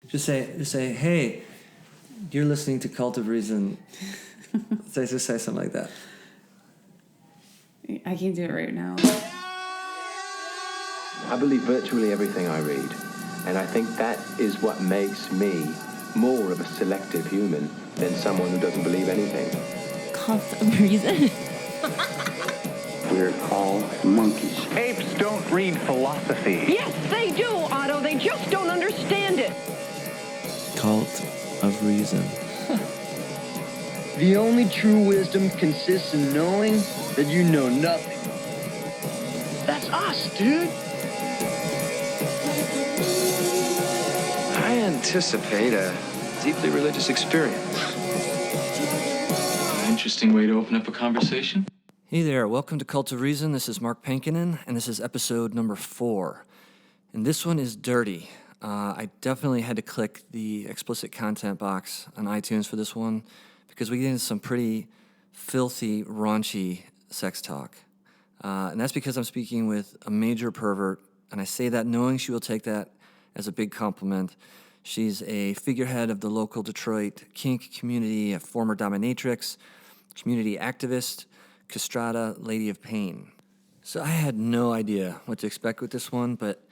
Just say, hey, you're listening to Cult of Reason. Just say something like that. I can't do it right now. I believe virtually everything I read, and I think that is what makes me more of a selective human than someone who doesn't believe anything. Cult of Reason. We're all monkeys. Apes don't read philosophy. Yes, they do, Otto. They just don't understand it. Cult of Reason. The only true wisdom consists in knowing that you know nothing. That's us, dude. I anticipate a deeply religious experience. Interesting way to open up a conversation. Hey there, welcome to Cult of Reason. This is Mark Pankinen, and this is episode number 4. And this one is dirty. I definitely had to click the explicit content box on iTunes for this one because we get into some pretty filthy, raunchy sex talk. And that's because I'm speaking with a major pervert, and I say that knowing she will take that as a big compliment. She's a figurehead of the local Detroit kink community, a former dominatrix, community activist, Castratta, Lady of Pain. So I had no idea what to expect with this one, but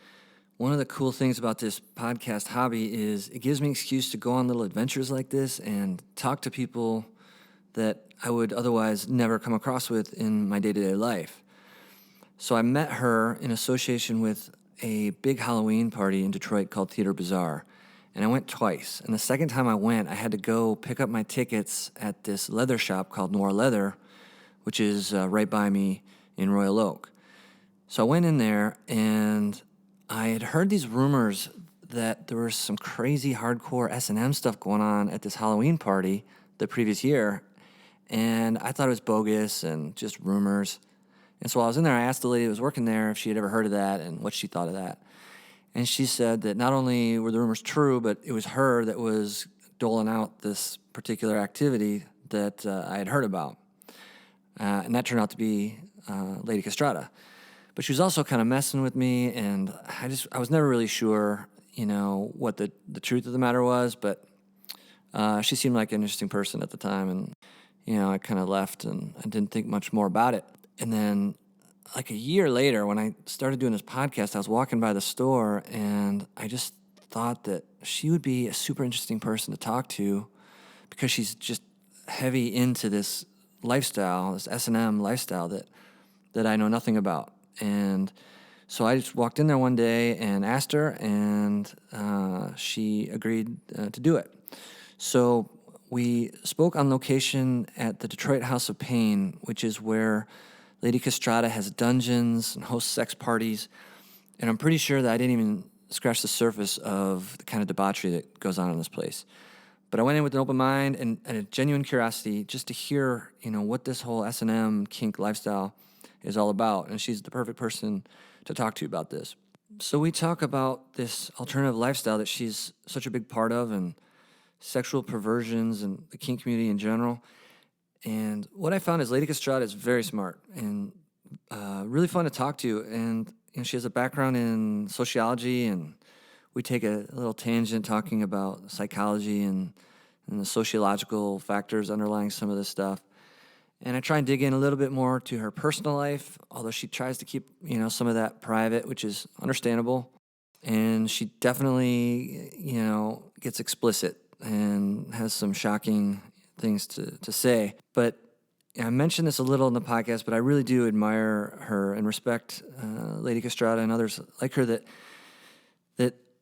one of the cool things about this podcast hobby is it gives me an excuse to go on little adventures like this and talk to people that I would otherwise never come across with in my day-to-day life. So I met her in association with a big Halloween party in Detroit called Theater Bazaar, and I went twice. And the second time I went, I had to go pick up my tickets at this leather shop called Noir Leather, which is right by me in Royal Oak. So I went in there, and I had heard these rumors that there was some crazy hardcore S&M stuff going on at this Halloween party the previous year, and I thought it was bogus and just rumors. And so while I was in there, I asked the lady that was working there if she had ever heard of that and what she thought of that. And she said that not only were the rumors true, but it was her that was doling out this particular activity that I had heard about. And that turned out to be Lady Castratta. But she was also kind of messing with me, and I was never really sure, what the truth of the matter was, but she seemed like an interesting person at the time, and, I kind of left, and I didn't think much more about it. And then, like a year later, when I started doing this podcast, I was walking by the store, and I just thought that she would be a super interesting person to talk to because she's just heavy into this lifestyle, this S&M lifestyle that I know nothing about. And so I just walked in there one day and asked her, and she agreed to do it. So we spoke on location at the Detroit House of Pain, which is where Lady Castratta has dungeons and hosts sex parties. And I'm pretty sure that I didn't even scratch the surface of the kind of debauchery that goes on in this place. But I went in with an open mind and a genuine curiosity just to hear, what this whole S&M kink lifestyle is all about. And she's the perfect person to talk to about this. So we talk about this alternative lifestyle that she's such a big part of and sexual perversions and the kink community in general. And what I found is Lady Castratta is very smart and really fun to talk to. And she has a background in sociology, and we take a little tangent talking about psychology and the sociological factors underlying some of this stuff. And I try and dig in a little bit more to her personal life, although she tries to keep, some of that private, which is understandable. And she definitely, gets explicit and has some shocking things to say. But I mentioned this a little in the podcast, but I really do admire her and respect Lady Castratta and others like her that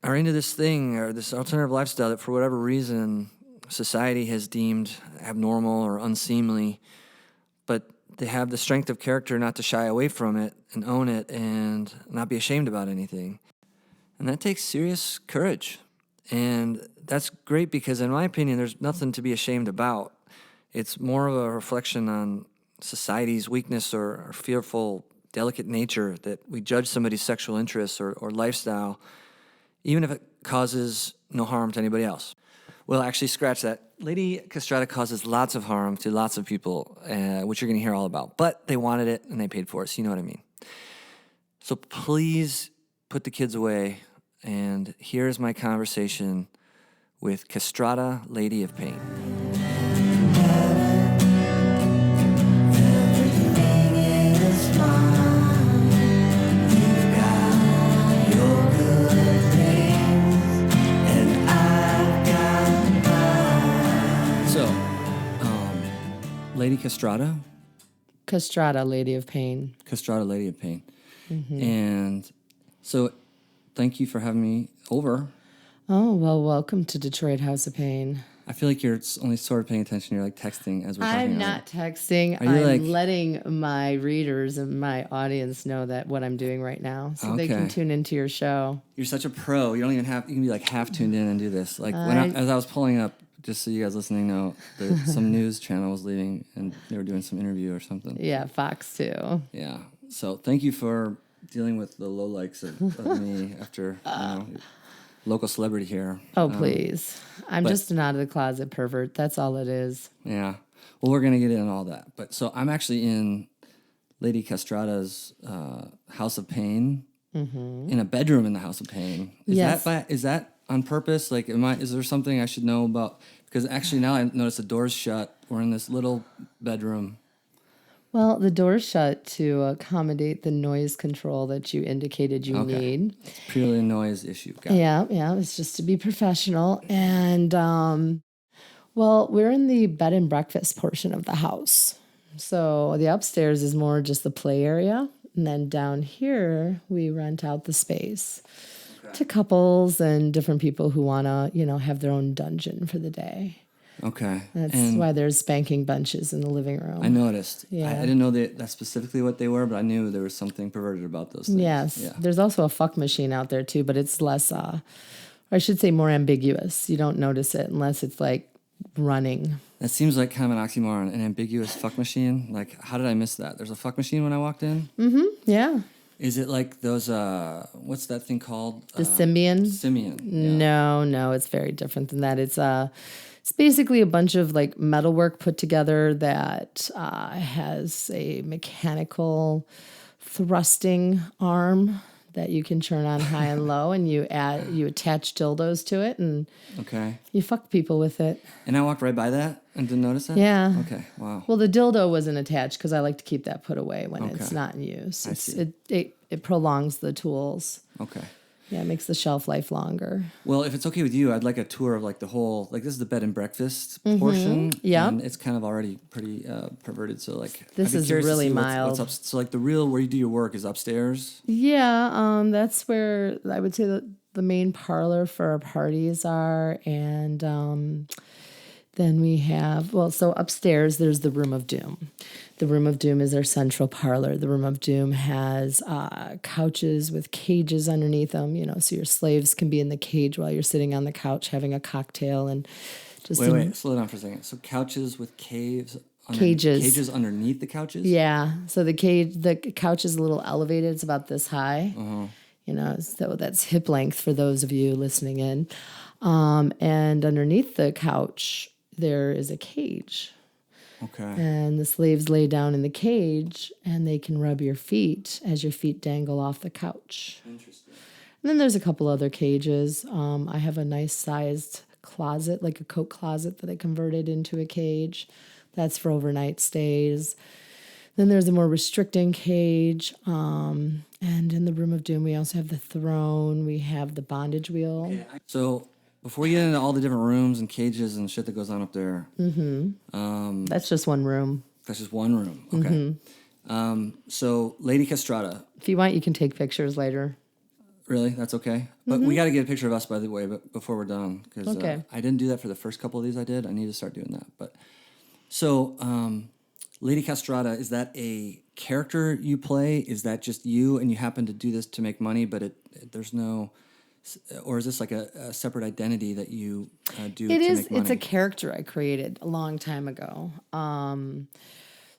are into this thing or this alternative lifestyle that for whatever reason society has deemed abnormal or unseemly, but they have the strength of character not to shy away from it and own it and not be ashamed about anything. And that takes serious courage. And that's great because, in my opinion, there's nothing to be ashamed about. It's more of a reflection on society's weakness or fearful, delicate nature that we judge somebody's sexual interests or lifestyle, even if it causes no harm to anybody else. Well, actually, scratch that. Lady Castratta causes lots of harm to lots of people, which you're going to hear all about. But they wanted it, and they paid for it, so you know what I mean. So please put the kids away, and here's my conversation with Castratta, Lady of Pain. So, Lady Castratta? Castratta, Lady of Pain. Castratta, Lady of Pain. And so, thank you for having me over. Oh, well, welcome to Detroit House of Pain. I feel like you're only sort of paying attention. You're like texting as we're talking. I'm not texting. Are you I'm letting my readers and my audience know that what I'm doing right now, so they can tune into your show. You're such a pro. You don't even have. You can be like half tuned in and do this. Like as I was pulling up, just so you guys listening know, some news channel was leaving and they were doing some interview or something. Yeah, Fox too. Yeah. So thank you for dealing with the low likes of me after local celebrity here. Oh, please. I'm just an out of the closet pervert. That's all it is. Yeah. Well, we're going to get into all that. But so I'm actually in Lady Castratta's House of Pain, in a bedroom in the House of Pain. Is that on purpose? Like, is there something I should know about? Because actually now I notice the door's shut. We're in this little bedroom. Well, the door's shut to accommodate the noise control that you indicated you need. It's purely a noise issue. Yeah, it's just to be professional. And, well, we're in the bed and breakfast portion of the house. So the upstairs is more just the play area. And then down here, we rent out the space to couples and different people who want to, have their own dungeon for the day. Okay. That's why there's spanking benches in the living room. I noticed. Yeah. I didn't know that's specifically what they were, but I knew there was something perverted about those things. Yes. Yeah. There's also a fuck machine out there too, but it's less, or I should say more ambiguous. You don't notice it unless it's like running. That seems like kind of an oxymoron, an ambiguous fuck machine. Like, how did I miss that? There's a fuck machine when I walked in? Mm-hmm. Yeah. Is it like those, what's that thing called? The Symbian? Symbian. Yeah. No, it's very different than that. It's basically a bunch of like metalwork put together that has a mechanical thrusting arm that you can turn on high and low, and you attach dildos to it, and you fuck people with it. And I walked right by that and didn't notice that? Yeah. Okay, wow. Well, the dildo wasn't attached because I like to keep that put away when it's not in use. I see. It prolongs the tools. Okay. Yeah, it makes the shelf life longer. Well, if it's okay with you, I'd like a tour of like the whole, like this is the bed and breakfast portion. Yeah. And it's kind of already pretty perverted. So like, this is really mild. What's up? So like the real, where you do your work is upstairs? Yeah, that's where I would say the main parlor for our parties are. And then we have, so upstairs there's the Room of Doom. The Room of Doom is our central parlor. The Room of Doom has couches with cages underneath them, so your slaves can be in the cage while you're sitting on the couch having a cocktail and just... Wait, slow down for a second. So couches with cages underneath the couches? Yeah, so the couch is a little elevated. It's about this high, so that's hip length for those of you listening in. And underneath the couch, there is a cage. Okay. And the slaves lay down in the cage, and they can rub your feet as your feet dangle off the couch. Interesting. And then there's a couple other cages. I have a nice sized closet, like a coat closet that I converted into a cage. That's for overnight stays. Then there's a more restricting cage. And in the Room of Doom, we also have the throne. We have the bondage wheel. Okay. So before we get into all the different rooms and cages and shit that goes on up there. That's just one room. That's just one room. Okay. So Lady Castratta. If you want, you can take pictures later. Really? That's okay? But we got to get a picture of us, by the way, but before we're done. Because I didn't do that for the first couple of these I did. I need to start doing that. But so Lady Castratta, is that a character you play? Is that just you and you happen to do this to make money, but there's no... Or is this like a separate identity that you do to make money? It's a character I created a long time ago.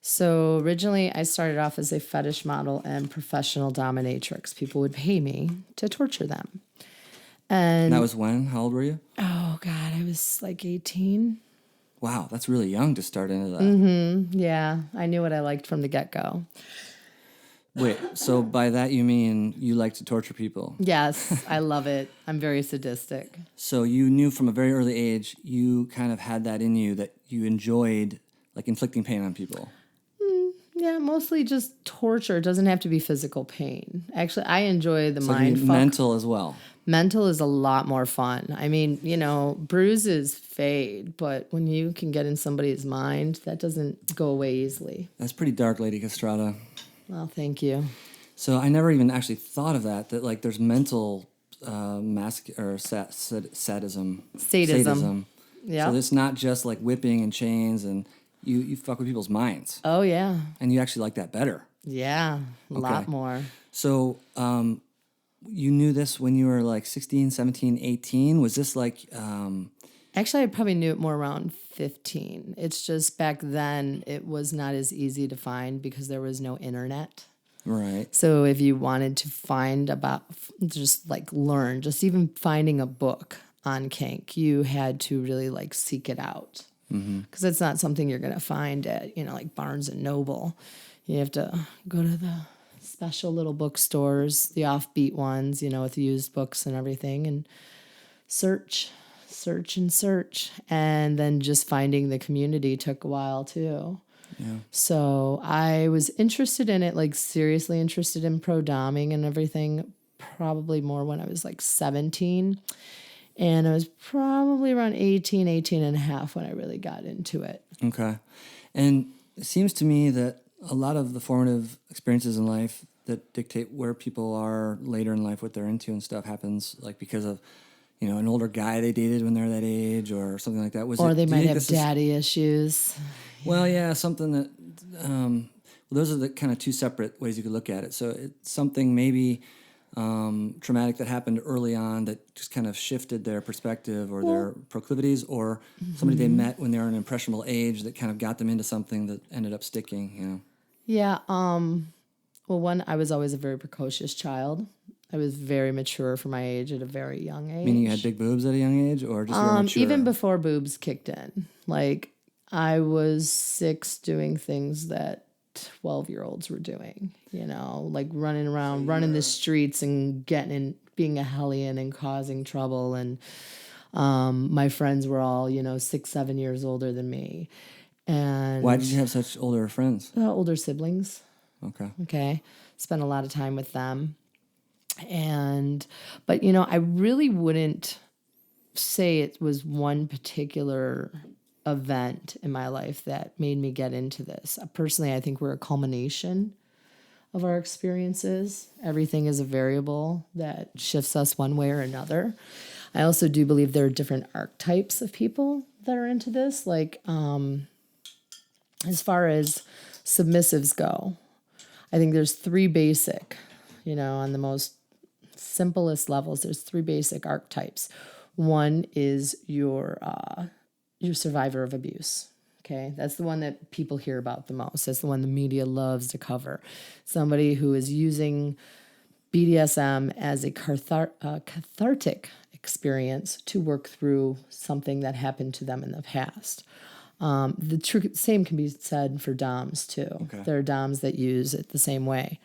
So originally I started off as a fetish model and professional dominatrix. People would pay me to torture them. And that was when? How old were you? Oh, God, I was like 18. Wow, that's really young to start into that. Mm-hmm. Yeah, I knew what I liked from the get-go. Wait, so by that you mean you like to torture people? Yes, I love it. I'm very sadistic. So you knew from a very early age, you kind of had that in you that you enjoyed like inflicting pain on people. Yeah, mostly just torture. It doesn't have to be physical pain. Actually, I enjoy the So mind fuck. mental as well. Mental is a lot more fun. I mean, bruises fade, but when you can get in somebody's mind, that doesn't go away easily. That's pretty dark, Lady Castratta. Well, thank you. So I never even actually thought of that like there's mental sadism. Sadism. Yeah. So it's not just like whipping and chains, and you fuck with people's minds. Oh, yeah. And you actually like that better. Yeah, a lot more. So you knew this when you were like 16, 17, 18? Was this like... Actually, I probably knew it more around 15. It's just back then it was not as easy to find because there was no internet. Right. So if you wanted to find about, just like learn, just even finding a book on kink, you had to really like seek it out. Because it's not something you're going to find at, like Barnes and Noble. You have to go to the special little bookstores, the offbeat ones, with used books and everything, and search. And then just finding the community took a while too. Yeah. So I was interested in it, like seriously interested in pro-doming and everything, probably more when I was like 17. And I was probably around 18 and a half when I really got into it. Okay. And it seems to me that a lot of the formative experiences in life that dictate where people are later in life, what they're into and stuff happens like because of, an older guy they dated when they're that age or something like that. They might have daddy issues. Well, yeah, something that, those are the kind of two separate ways you could look at it. So it's something maybe traumatic that happened early on that just kind of shifted their perspective or their proclivities, or somebody they met when they were an impressionable age that kind of got them into something that ended up sticking, Yeah. One, I was always a very precocious child. I was very mature for my age at a very young age. Meaning you had big boobs at a young age, or just very mature? Even before boobs kicked in. Like, I was 6 doing things that 12-year-olds were doing, like running around, running the streets and being a hellion and causing trouble. And my friends were all, 6, 7 years older than me. And why did you have such older friends? Older siblings. Okay. Spent a lot of time with them. But I really wouldn't say it was one particular event in my life that made me get into this. Personally, I think we're a culmination of our experiences. Everything is a variable that shifts us one way or another. I also do believe there are different archetypes of people that are into this. Like, as far as submissives go, I think there's 3 basic, on the most simplest levels, there's 3 basic archetypes. One is your survivor of abuse. Okay, that's the one that people hear about the most. That's the one the media loves to cover. Somebody who is using BDSM as a cathartic experience to work through something that happened to them in the past. The same can be said for DOMs too. Okay. There are DOMs that use it the same way.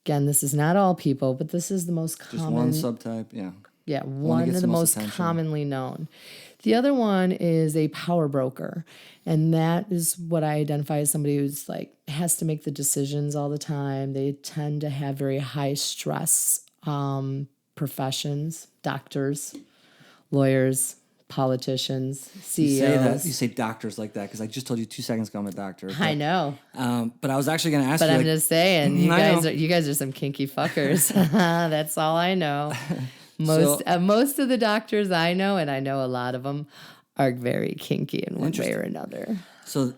Again, this is not all people, but this is the most common. Just one subtype, yeah. Yeah, one of the most commonly known. The other one is a power broker, and that is what I identify as somebody who's like has to make the decisions all the time. They tend to have very high stress professions, doctors, lawyers, politicians, CEOs. You say doctors like that because I just told you 2 seconds ago I'm a doctor. I know. But I was actually going to ask you. But I'm just saying, you guys are some kinky fuckers. That's all I know. Most of the doctors I know, and I know a lot of them, are very kinky in one way or another. So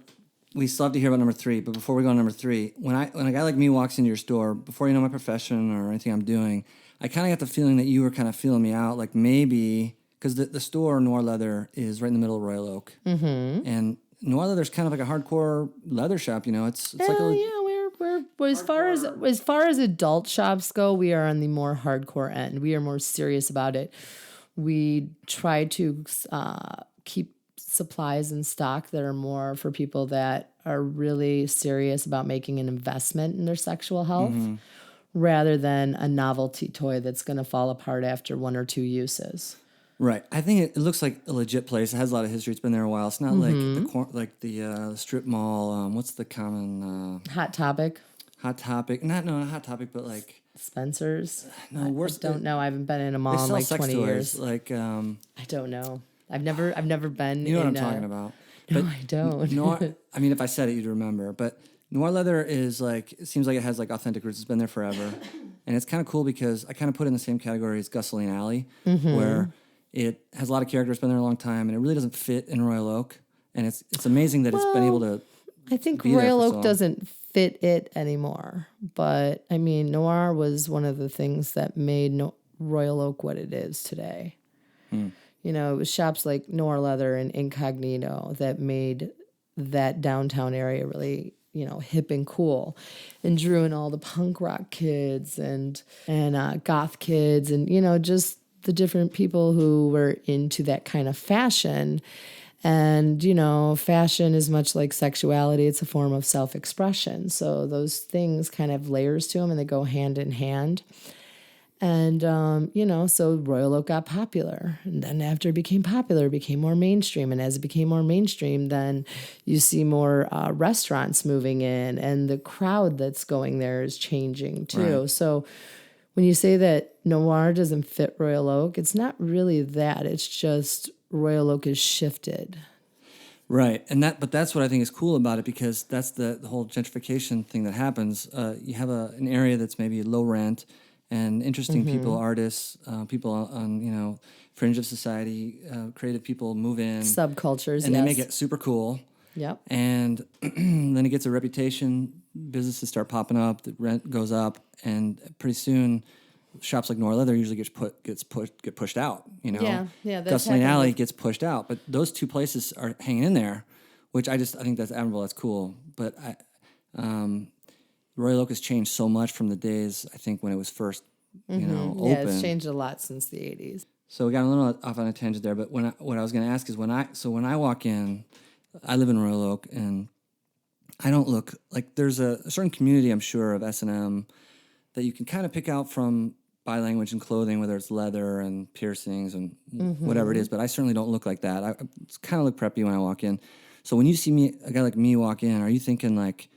we still have to hear about number 3, but before we go on number 3, when a guy like me walks into your store, before you know my profession or anything I'm doing, I kind of got the feeling that you were kind of feeling me out, like maybe... Because the store, Noir Leather, is right in the middle of Royal Oak. Mm-hmm. And Noir Leather is kind of like a hardcore leather shop, It's like we're as far as adult shops go, we are on the more hardcore end. We are more serious about it. We try to keep supplies in stock that are more for people that are really serious about making an investment in their sexual health rather than a novelty toy that's going to fall apart after 1 or 2 uses. Right. I think it looks like a legit place. It has a lot of history. It's been there a while. It's not like the strip mall. What's the common Hot Topic. Hot Topic? Not Hot Topic, but like Spencer's. no. Worse. I don't know. I haven't been in a They mall in sell like sex 20 toys. years. Like I don't know. I've never been. you know what I'm in talking about. No, But I don't. Noir, I mean, if I said it, you'd remember. But Noir leather is like, it seems like it has like authentic roots. It's been there forever. And it's kind of cool because I kind of put it in the same category as Gusseline Alley, where it has a lot of character. It's been there a long time, and it really doesn't fit in Royal Oak. And it's amazing that it's been able to. I think be there Royal for so Oak long. doesn't fit it anymore. But I mean, Noir was one of the things that made Royal Oak what it is today. You know, it was shops like Noir Leather and Incognito that made that downtown area really, you know, hip and cool, and drew in all the punk rock kids and goth kids, and you know, just the different people who were into that kind of fashion. And you know, fashion is much like sexuality; it's a form of self-expression. So those things kind of have layers to them, and they go hand in hand. And, you know, so Royal Oak got popular. And then after it became popular, it became more mainstream. And as it became more mainstream, then you see more restaurants moving in, and the crowd that's going there is changing too. Right. So when you say that Noir doesn't fit Royal Oak, it's not really that. It's just Royal Oak is shifted. Right, but that's what I think is cool about it, because that's the whole gentrification thing that happens. You have an area that's maybe low rent, and interesting people, artists, people on fringe of society, creative people move in, Subcultures, and yes. they make it super cool. Yep. And then it gets a reputation. Businesses start popping up. The rent goes up, and pretty soon, shops like Noir Leather usually get pushed out. You know, Yeah, that's Gusseline happened Alley with- gets pushed out, but those two places are hanging in there, which I think that's admirable. That's cool, but Royal Oak has changed so much from the days, I think, when it was first, open. Yeah, it's changed a lot since the 80s. So we got a little off on a tangent there, but what I was going to ask is when I walk in, I live in Royal Oak, and I don't look like there's a certain community, I'm sure, of S&M that you can kind of pick out from body language and clothing, whether it's leather and piercings and whatever it is. But I certainly don't look like that. I kind of look preppy when I walk in. So when you see a guy like me walk in, are you thinking like,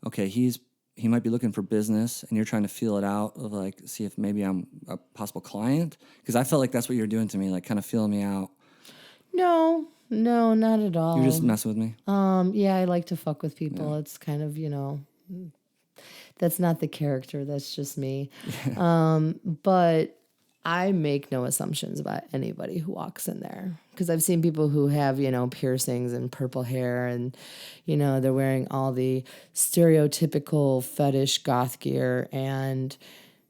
okay, he might be looking for business, and you're trying to feel it out of like, see if maybe I'm a possible client? Because I felt like that's what you were doing to me, like kind of feeling me out. No, not at all. You're just messing with me. Yeah, I like to fuck with people. Yeah. It's kind of, that's not the character. That's just me. But I make no assumptions about anybody who walks in there, because I've seen people who have, piercings and purple hair, and, they're wearing all the stereotypical fetish goth gear, and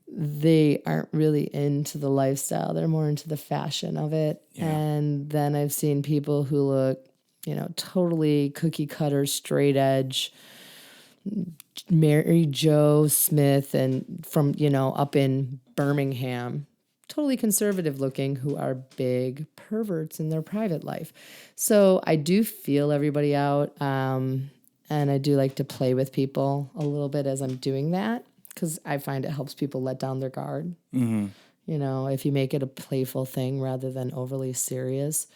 they aren't really into the lifestyle. They're more into the fashion of it. Yeah. And then I've seen people who look, totally cookie cutter, straight edge, Mary Jo Smith, and from, up in Birmingham, totally conservative looking, who are big perverts in their private life. So I do feel everybody out. And I do like to play with people a little bit as I'm doing that, because I find it helps people let down their guard. Mm-hmm. If you make it a playful thing rather than overly serious,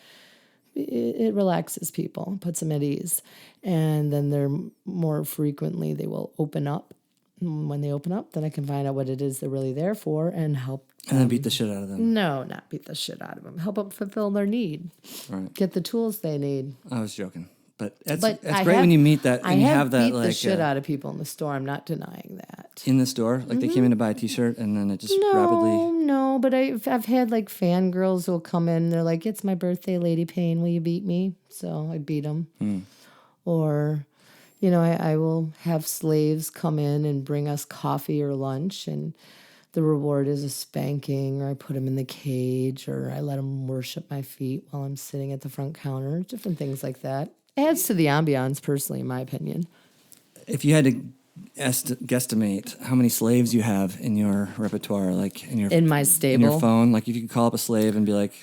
it relaxes people, puts them at ease. And then they're more frequently, they will open up. When they open up, then I can find out what it is they're really there for and help them. And then beat the shit out of them. No, not beat the shit out of them. Help them fulfill their need. Right. Get the tools they need. I was joking. But it's But great when you meet that and you have that, beat like, the shit out of people in the store. I'm not denying that. in the store, like they came in to buy a T-shirt and then it just rapidly. No, but I've had like fangirls who'll come in. They're like, "It's my birthday, Lady Payne. Will you beat me?" So I beat them. Or, I will have slaves come in and bring us coffee or lunch, and the reward is a spanking, or I put them in the cage, or I let them worship my feet while I'm sitting at the front counter. Different things like that. Adds to the ambiance, personally, in my opinion. If you had to guesstimate how many slaves you have in your repertoire, like in my stable, in your phone, like if you could call up a slave and be like,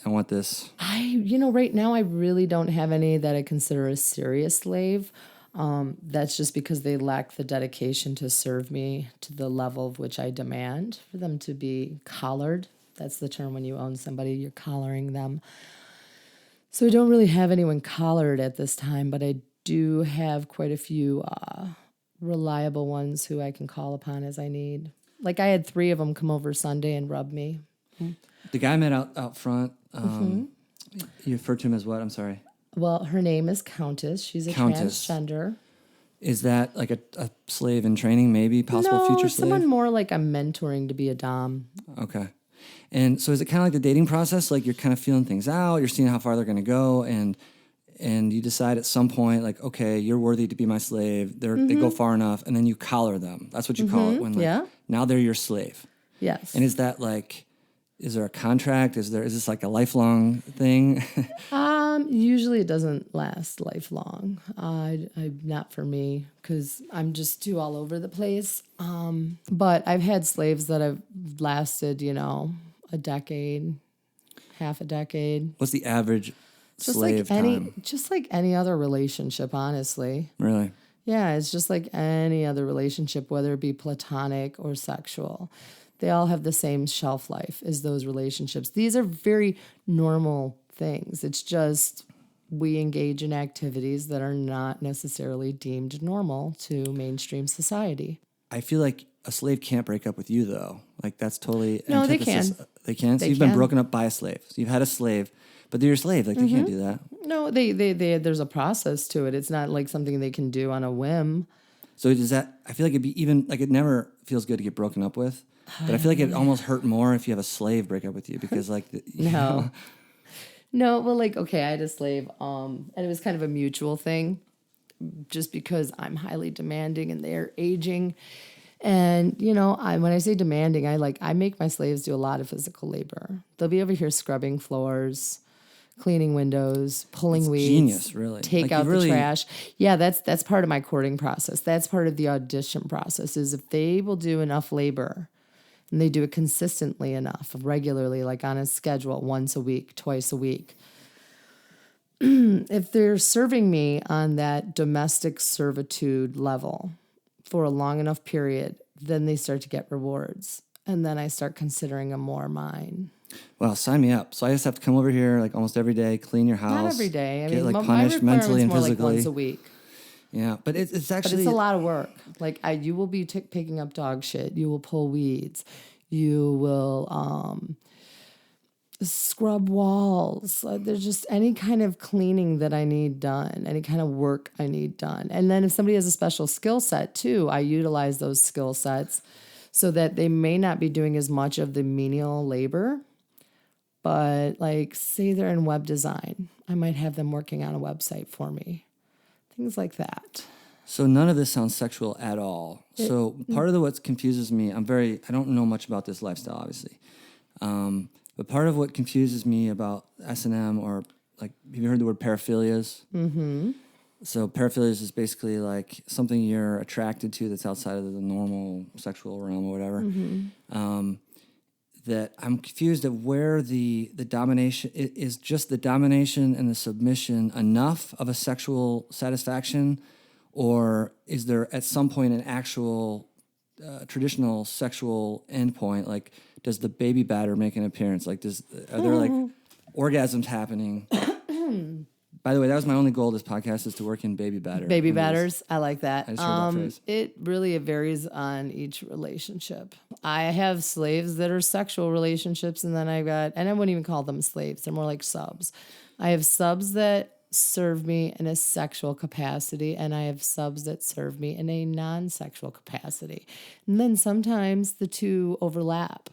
I want this. Right now I really don't have any that I consider a serious slave. That's just because they lack the dedication to serve me to the level of which I demand for them to be collared. That's the term when you own somebody, you're collaring them. So I don't really have anyone collared at this time, but I do have quite a few reliable ones who I can call upon as I need. Like I had 3 of them come over Sunday and rub me. The guy I met out front, you referred to him as what? I'm sorry. Well, her name is Countess. She's a Countess. transgender. Is that like a slave in training, maybe? Possible future slave? Someone more like I'm mentoring to be a dom. Okay. And so is it kind of like the dating process? Like you're kind of feeling things out, you're seeing how far they're going to go, and you decide at some point, like, okay, you're worthy to be my slave. They go far enough, and then you collar them. That's what you call it. When now they're your slave. Yes. And is that like, is there a contract? Is this like a lifelong thing? Usually it doesn't last lifelong. Not for me, because I'm just too all over the place. But I've had slaves that have lasted, a decade, half a decade. What's the average slave time? Just like any other relationship, honestly. Really? Yeah, it's just like any other relationship, whether it be platonic or sexual. They all have the same shelf life as those relationships. These are very normal things. It's just we engage in activities that are not necessarily deemed normal to mainstream society. I feel like a slave can't break up with you, though. Like, that's totally... No, they can. They can? So you've been broken up by a slave. So you've had a slave, but they're your slave. Like, they can't do that. No, they there's a process to it. It's not like something they can do on a whim. So does that... I feel like it'd be even... Like, it never feels good to get broken up with. But I feel like it almost hurt more if you have a slave break up with you because, like... No, well, like, okay, I had a slave, and it was kind of a mutual thing just because I'm highly demanding and they're aging. And, when I say demanding, I make my slaves do a lot of physical labor. They'll be over here scrubbing floors, cleaning windows, pulling weeds. Genius, really. Take out the trash. Yeah, that's part of my courting process. That's part of the audition process is if they will do enough labor and they do it consistently enough, regularly, like on a schedule, once a week, twice a week. If they're serving me on that domestic servitude level for a long enough period, then they start to get rewards. And then I start considering them more mine. Well, sign me up. So I just have to come over here like almost every day, clean your house. Not every day. I get mean, punished mentally and physically. Like once a week. Yeah, but it's actually... But it's a lot of work. Like, you will be picking up dog shit. You will pull weeds. You will scrub walls. There's just any kind of cleaning that I need done, any kind of work I need done. And then if somebody has a special skill set, too, I utilize those skill sets so that they may not be doing as much of the menial labor. But, like, say they're in web design. I might have them working on a website for me. Things like that. So none of this sounds sexual at all. So part of what confuses me, I don't know much about this lifestyle, obviously. But part of what confuses me about S&M or, like, have you heard the word paraphilias? Mm-hmm. So paraphilias is basically, like, something you're attracted to that's outside of the normal sexual realm or whatever. Mm-hmm. That I'm confused at where the domination is just the domination and the submission enough of a sexual satisfaction, or is there at some point an actual traditional sexual endpoint? Like, does the baby batter make an appearance? Like, are there like orgasms happening? By the way, that was my only goal of this podcast is to work in baby batter. Baby batters, I like that. I just heard that phrase. It varies on each relationship. I have slaves that are sexual relationships, and then and I wouldn't even call them slaves. They're more like subs. I have subs that serve me in a sexual capacity, and I have subs that serve me in a non-sexual capacity. And then sometimes the two overlap.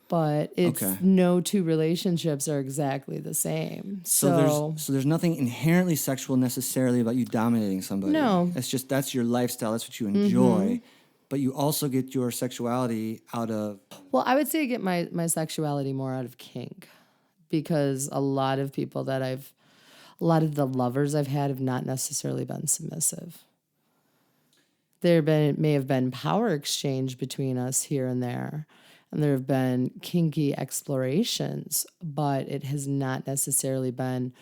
But no two relationships are exactly the same. So there's nothing inherently sexual necessarily about you dominating somebody. No. It's just that's your lifestyle. That's what you enjoy. Mm-hmm. But you also get your sexuality out of... Well, I would say I get my sexuality more out of kink. Because a lot of the lovers I've had have not necessarily been submissive. May have been power exchange between us here and there. and there have been kinky explorations, but it has not necessarily been,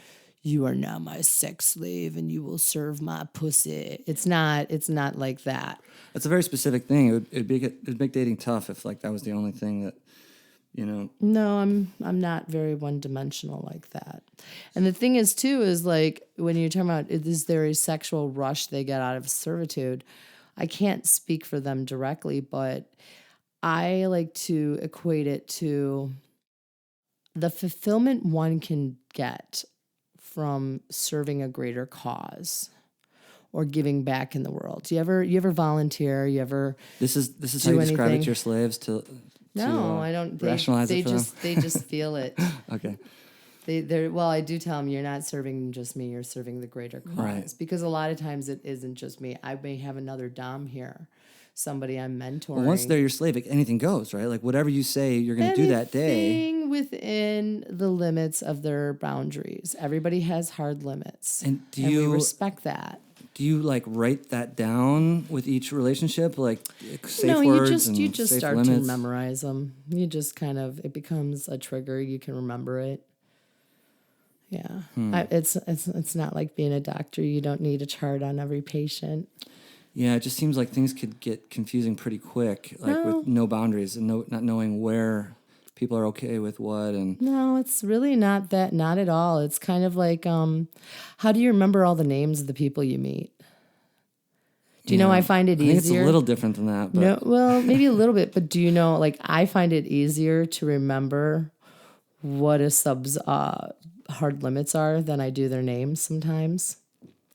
you are now my sex slave and you will serve my pussy. It's not like that. That's a very specific thing. It'd make dating tough if like that was the only thing that, you know. No, I'm not very one-dimensional like that. And the thing is too is like when you're talking about is there a sexual rush they get out of servitude, I can't speak for them directly, but I like to equate it to the fulfillment one can get from serving a greater cause or giving back in the world. Do you ever volunteer? You ever This is how you describe it anything? to your slaves to No, I don't. rationalize they it for just them? they just feel it. Okay. Well, I do tell them you're not serving just me, you're serving the greater cause. Right. Because a lot of times it isn't just me. I may have another dom here, somebody I'm mentoring. Well, once they're your slave, anything goes, right? Like whatever you say you're going to do that day. Anything within the limits of their boundaries. Everybody has hard limits. And we respect that. Do you like write that down with each relationship, like safe No, words you and just safe start limits? to memorize them. You just kind of, it becomes a trigger. You can remember it. Yeah, it's not like being a doctor. You don't need a chart on every patient. Yeah, it just seems like things could get confusing pretty quick, like with no boundaries and not knowing where people are okay with what. And no, it's really not that. Not at all. It's kind of like, how do you remember all the names of the people you meet? Do you know? I find it I think easier. it's a little different than that. But. No, well, maybe a little bit, but do you know? Like, I find it easier to remember what a sub's hard limits are than I do their names sometimes.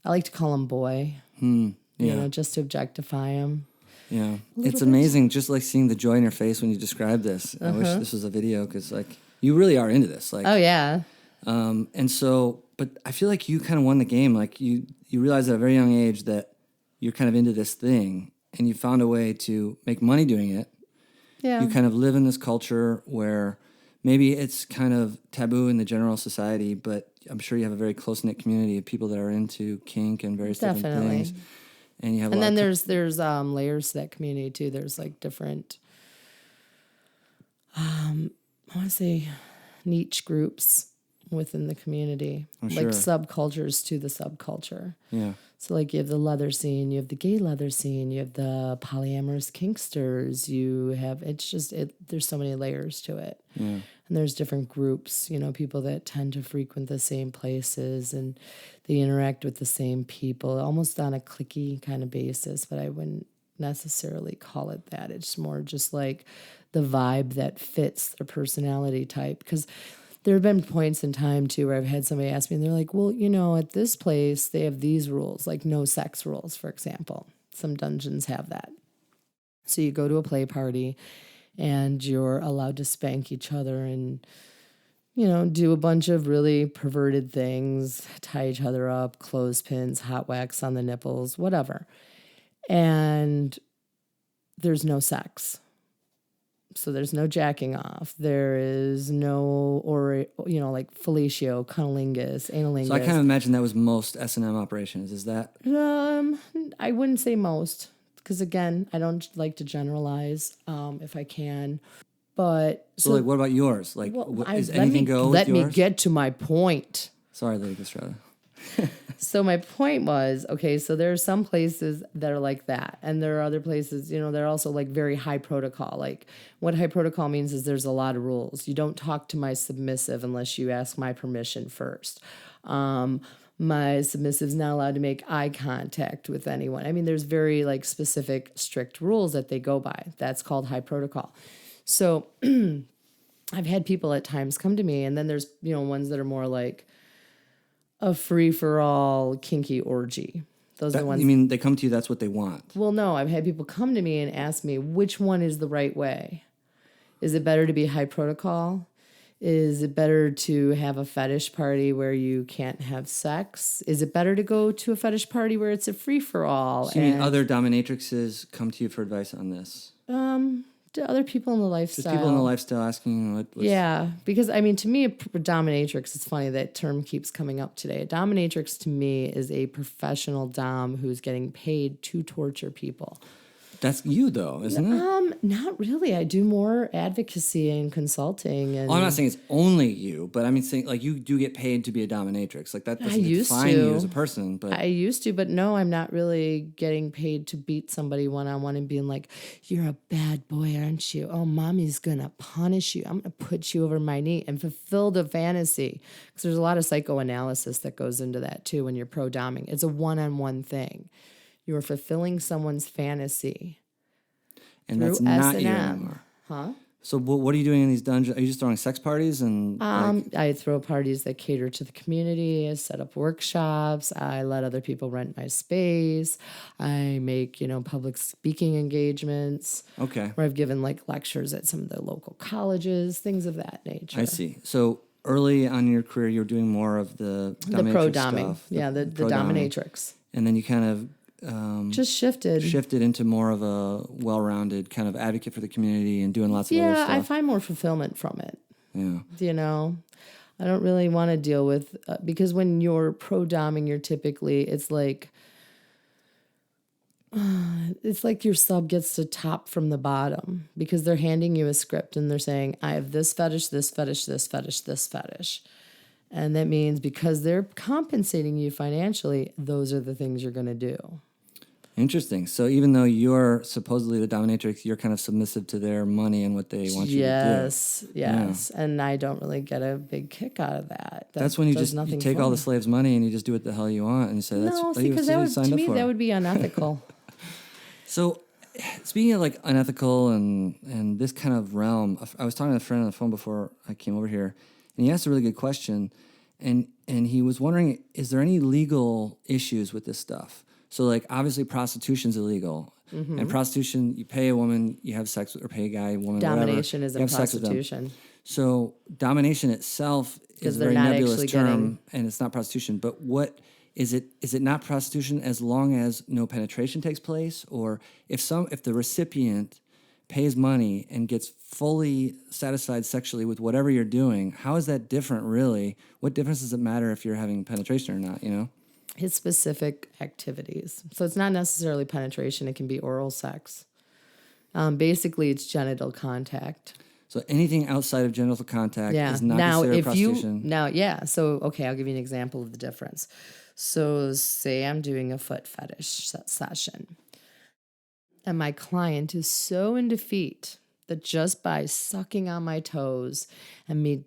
I like to call him boy, you know, just to objectify him. Yeah. It's amazing just like seeing the joy in your face when you describe this. I wish this was a video because like you really are into this. Like, oh, yeah. And so, but I feel like you kind of won the game. Like you realize at a very young age that you're kind of into this thing and you found a way to make money doing it. Yeah. You kind of live in this culture where maybe it's kind of taboo in the general society, but I'm sure you have a very close-knit community of people that are into kink and various different things. And you have, and then there's layers to that community too. There's like different, I want to say, niche groups within the community, like subcultures to the subculture. Yeah. So like you have the leather scene, you have the gay leather scene, you have the polyamorous kinksters, you have, there's so many layers to it. Yeah. And there's different groups, you know, people that tend to frequent the same places and they interact with the same people, almost on a cliquey kind of basis, but I wouldn't necessarily call it that. It's more just like the vibe that fits their personality type. Because there have been points in time, too, where I've had somebody ask me, and they're like, well, you know, at this place, they have these rules, like no sex rules, for example. Some dungeons have that. So you go to a play party, and you're allowed to spank each other and, you know, do a bunch of really perverted things, tie each other up, clothespins, hot wax on the nipples, whatever. And there's no sex. So there's no jacking off. There is no, like fellatio, cunnilingus, analingus. So I kind of imagine that was most S&M operations. Is that? I wouldn't say most, because again, I don't like to generalize if I can. But so like, what about yours? Like, is anything go with yours? Let me get to my point. Sorry, Lady Castratta. So my point was, okay, so there are some places that are like that. And there are other places, you know, they're also like very high protocol. Like what high protocol means is there's a lot of rules. You don't talk to my submissive unless you ask my permission first. My submissive's not allowed to make eye contact with anyone. I mean, there's very like specific, strict rules that they go by. That's called high protocol. So I've had people at times come to me, and then there's, you know, ones that are more like a free-for-all kinky orgy. Those are the ones. You mean they come to you, that's what they want? Well, no, I've had people come to me and ask me, which one is the right way? Is it better to be high protocol? Is it better to have a fetish party where you can't have sex? Is it better to go to a fetish party where it's a free-for-all? So you mean other dominatrixes come to you for advice on this? To other people in the lifestyle. Just people in the lifestyle asking what's... Yeah, because, I mean, to me, a dominatrix, it's funny that term keeps coming up today. A dominatrix, to me, is a professional dom who's getting paid to torture people. That's you, though, isn't it? Not really. I do more advocacy and consulting. And I'm not saying it's only you, but I mean, saying like you do get paid to be a dominatrix. Like that doesn't used define to. you as a person. But I used to, but no, I'm not really getting paid to beat somebody one-on-one and being like, you're a bad boy, aren't you? Oh, mommy's going to punish you. I'm going to put you over my knee and fulfill the fantasy. Because there's a lot of psychoanalysis that goes into that too when you're pro-doming. It's a one-on-one thing. You're fulfilling someone's fantasy. and that's not you anymore. Huh? So what are you doing in these dungeons? Are you just throwing sex parties and? I throw parties that cater to the community. I set up workshops. I let other people rent my space. I make public speaking engagements. Okay. Where I've given like lectures at some of the local colleges, things of that nature. I see. So early on in your career, you were doing more of the pro-doming, stuff, the dominatrix, and then you kind of. Just shifted into more of a well-rounded kind of advocate for the community and doing lots of other stuff. I find more fulfillment from it. Yeah. I don't really want to deal with because when you're pro-doming, it's like your sub gets to top from the bottom because they're handing you a script and they're saying, I have this fetish, this fetish, this fetish, this fetish. And that means because they're compensating you financially, those are the things you're going to do. Interesting. So even though you're supposedly the dominatrix, you're kind of submissive to their money and what they want you to do. Yes. Yeah. And I don't really get a big kick out of that. That's when you take all the slaves' money and you just do what the hell you want and you say that's because that would be unethical. So speaking of like unethical and this kind of realm, I was talking to a friend on the phone before I came over here, and he asked a really good question, and he was wondering, is there any legal issues with this stuff? So, like, obviously, prostitution's illegal. Mm-hmm. And prostitution, you pay a woman, you have sex with, or pay a guy, woman, domination whatever. Isn't prostitution. So, domination itself is a very nebulous term, and it's not prostitution. But what is it? Is it not prostitution as long as no penetration takes place, or if the recipient pays money and gets fully satisfied sexually with whatever you're doing? How is that different, really? What difference does it matter if you're having penetration or not? His specific activities. So it's not necessarily penetration. It can be oral sex. Basically, it's genital contact. So anything outside of genital contact is not considered prostitution. So, okay, I'll give you an example of the difference. So say I'm doing a foot fetish session. And my client is so in defeat that just by sucking on my toes and me,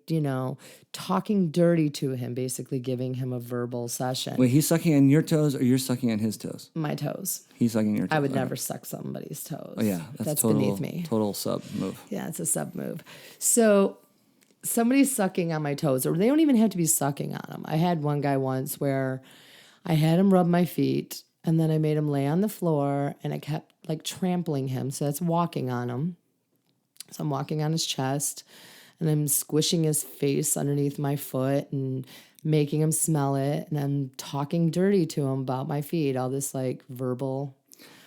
talking dirty to him, basically giving him a verbal session. Wait, he's sucking on your toes or you're sucking on his toes? My toes. He's sucking your toes. I would never suck somebody's toes. Oh, yeah. That's beneath me. Total sub move. Yeah, it's a sub move. So somebody's sucking on my toes, or they don't even have to be sucking on them. I had one guy once where I had him rub my feet, and then I made him lay on the floor, and I kept like trampling him. So that's walking on him. So I'm walking on his chest, and I'm squishing his face underneath my foot and making him smell it. And I'm talking dirty to him about my feet, all this like verbal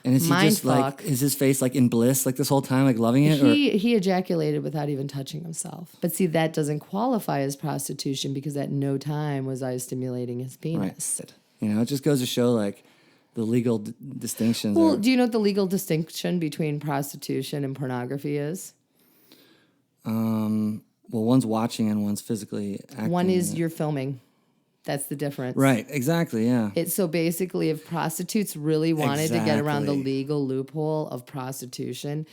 and is he just fuck. Like, is his face like in bliss like this whole time, like loving it? He ejaculated without even touching himself. But see, that doesn't qualify as prostitution because at no time was I stimulating his penis. Right. It just goes to show like the legal distinctions. Well, do you know what the legal distinction between prostitution and pornography is? Well, one's watching and one's physically acting. One is you're filming. That's the difference. Right, exactly, yeah. So basically, if prostitutes really wanted to get around the legal loophole of prostitution,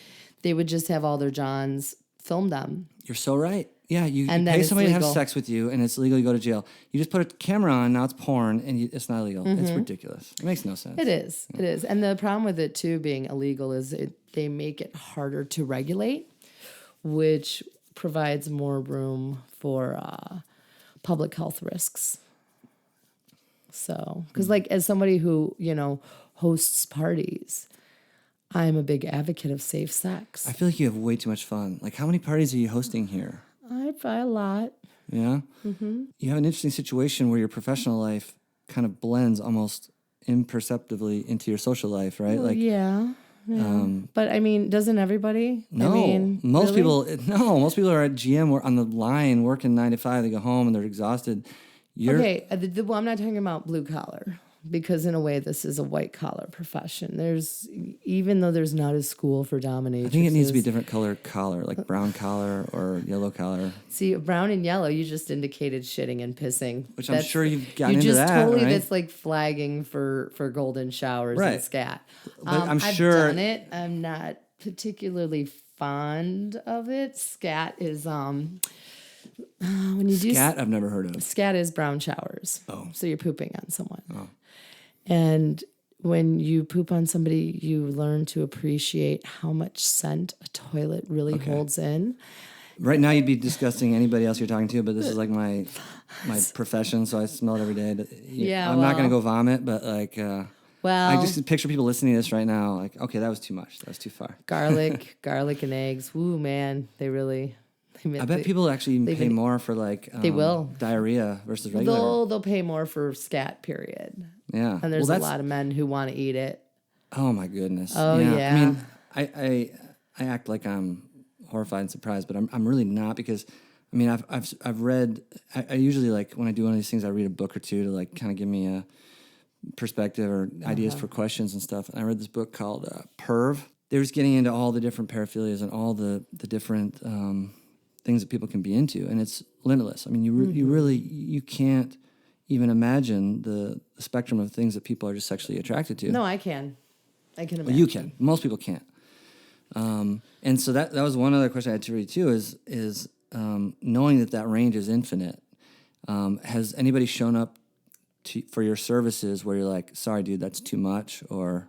they would just have all their Johns film them. You're so right. Yeah, you pay somebody to have sex with you, and it's legal, you go to jail. You just put a camera on, now it's porn, and it's not illegal. Mm-hmm. It's ridiculous. It makes no sense. It is. Yeah. It is. And the problem with it, too, being illegal is they make it harder to regulate, which provides more room for public health risks. So, because like as somebody who, hosts parties, I'm a big advocate of safe sex. I feel like you have way too much fun. Like, how many parties are you hosting here? I try a lot. Yeah? Mm-hmm. You have an interesting situation where your professional life kind of blends almost imperceptibly into your social life, right? Well, yeah. But I mean, doesn't everybody? No, most people are at GM or on the line working 9 to 5. They go home and they're exhausted. Okay, well, I'm not talking about blue collar. because in a way this is a white collar profession. Even though there's not a school for dominatrix. I think it needs to be a different collar, like brown collar or yellow collar. See, brown and yellow, you just indicated shitting and pissing. Which I'm sure you've gotten into that, totally, right? that's like flagging for golden showers and scat. But I've done it. I'm not particularly fond of it. Scat is when you do scat, I've never heard of. Scat is brown showers. Oh. So you're pooping on someone. Oh. And when you poop on somebody, you learn to appreciate how much scent a toilet really holds in. Right now, you'd be disgusting anybody else you're talking to, but this is like my profession, so I smell it every day. I'm not going to go vomit, but like, I just picture people listening to this right now, like, okay, that was too much. That was too far. Garlic and eggs. Ooh, man, they really... I bet people actually even pay more for like they will diarrhea versus regular. They'll pay more for scat, period. Yeah, and there's a lot of men who want to eat it. Oh my goodness. Oh yeah. I mean, I act like I'm horrified and surprised, but I'm really not, because I mean I've read. I usually, like, when I do one of these things, I read a book or two to like kind of give me a perspective or ideas for questions and stuff. And I read this book called Perv. They were just getting into all the different paraphilias and all the different things that people can be into, and it's limitless. I mean, you can't even imagine the spectrum of things that people are just sexually attracted to. No, I can imagine. Well, you can. Most people can't. And so that was one other question I had to read too, is knowing that range is infinite. Has anybody shown up for your services where you're like, sorry, dude, that's too much, or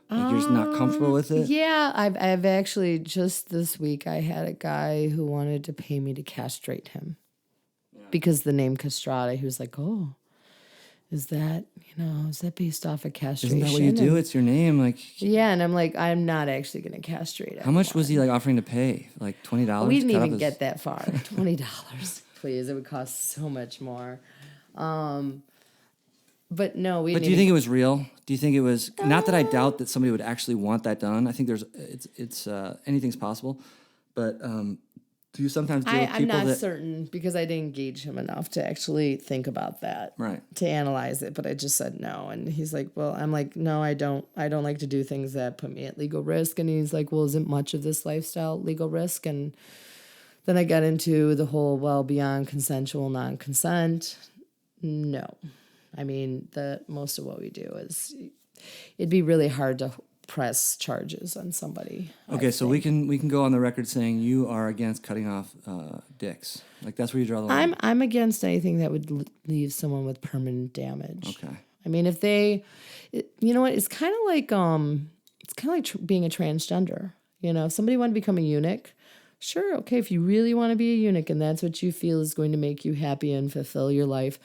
like you're just not comfortable with it? Yeah, I've actually, just this week, I had a guy who wanted to pay me to castrate him because the name Castratta. He was like, "Oh, is that based off of castration?" Isn't that what you do? It's your name, like. Yeah, and I'm like, I'm not actually going to castrate him. How much was he like offering to pay? Like $20? We didn't even get that far. $20, please. It would cost so much more. But no, we. But do you think it was real? Do you think it was not that I doubt that somebody would actually want that done? I think it's anything's possible, but do you sometimes deal with people I'm not that certain, because I didn't engage him enough to actually think about that, right? To analyze it, but I just said no, and he's like, well, I'm like, no, I don't like to do things that put me at legal risk, and he's like, well, isn't much of this lifestyle legal risk? And then I got into the whole, well, beyond consensual non-consent. No. I mean, most of what we do is, it'd be really hard to press charges on somebody. Okay, so we can go on the record saying you are against cutting off dicks. Like, that's where you draw the line. I'm against anything that would leave someone with permanent damage. Okay. I mean, if you know what, it's kind of like being a transgender. You know, if somebody wanted to become a eunuch, sure, okay, if you really want to be a eunuch and that's what you feel is going to make you happy and fulfill your life,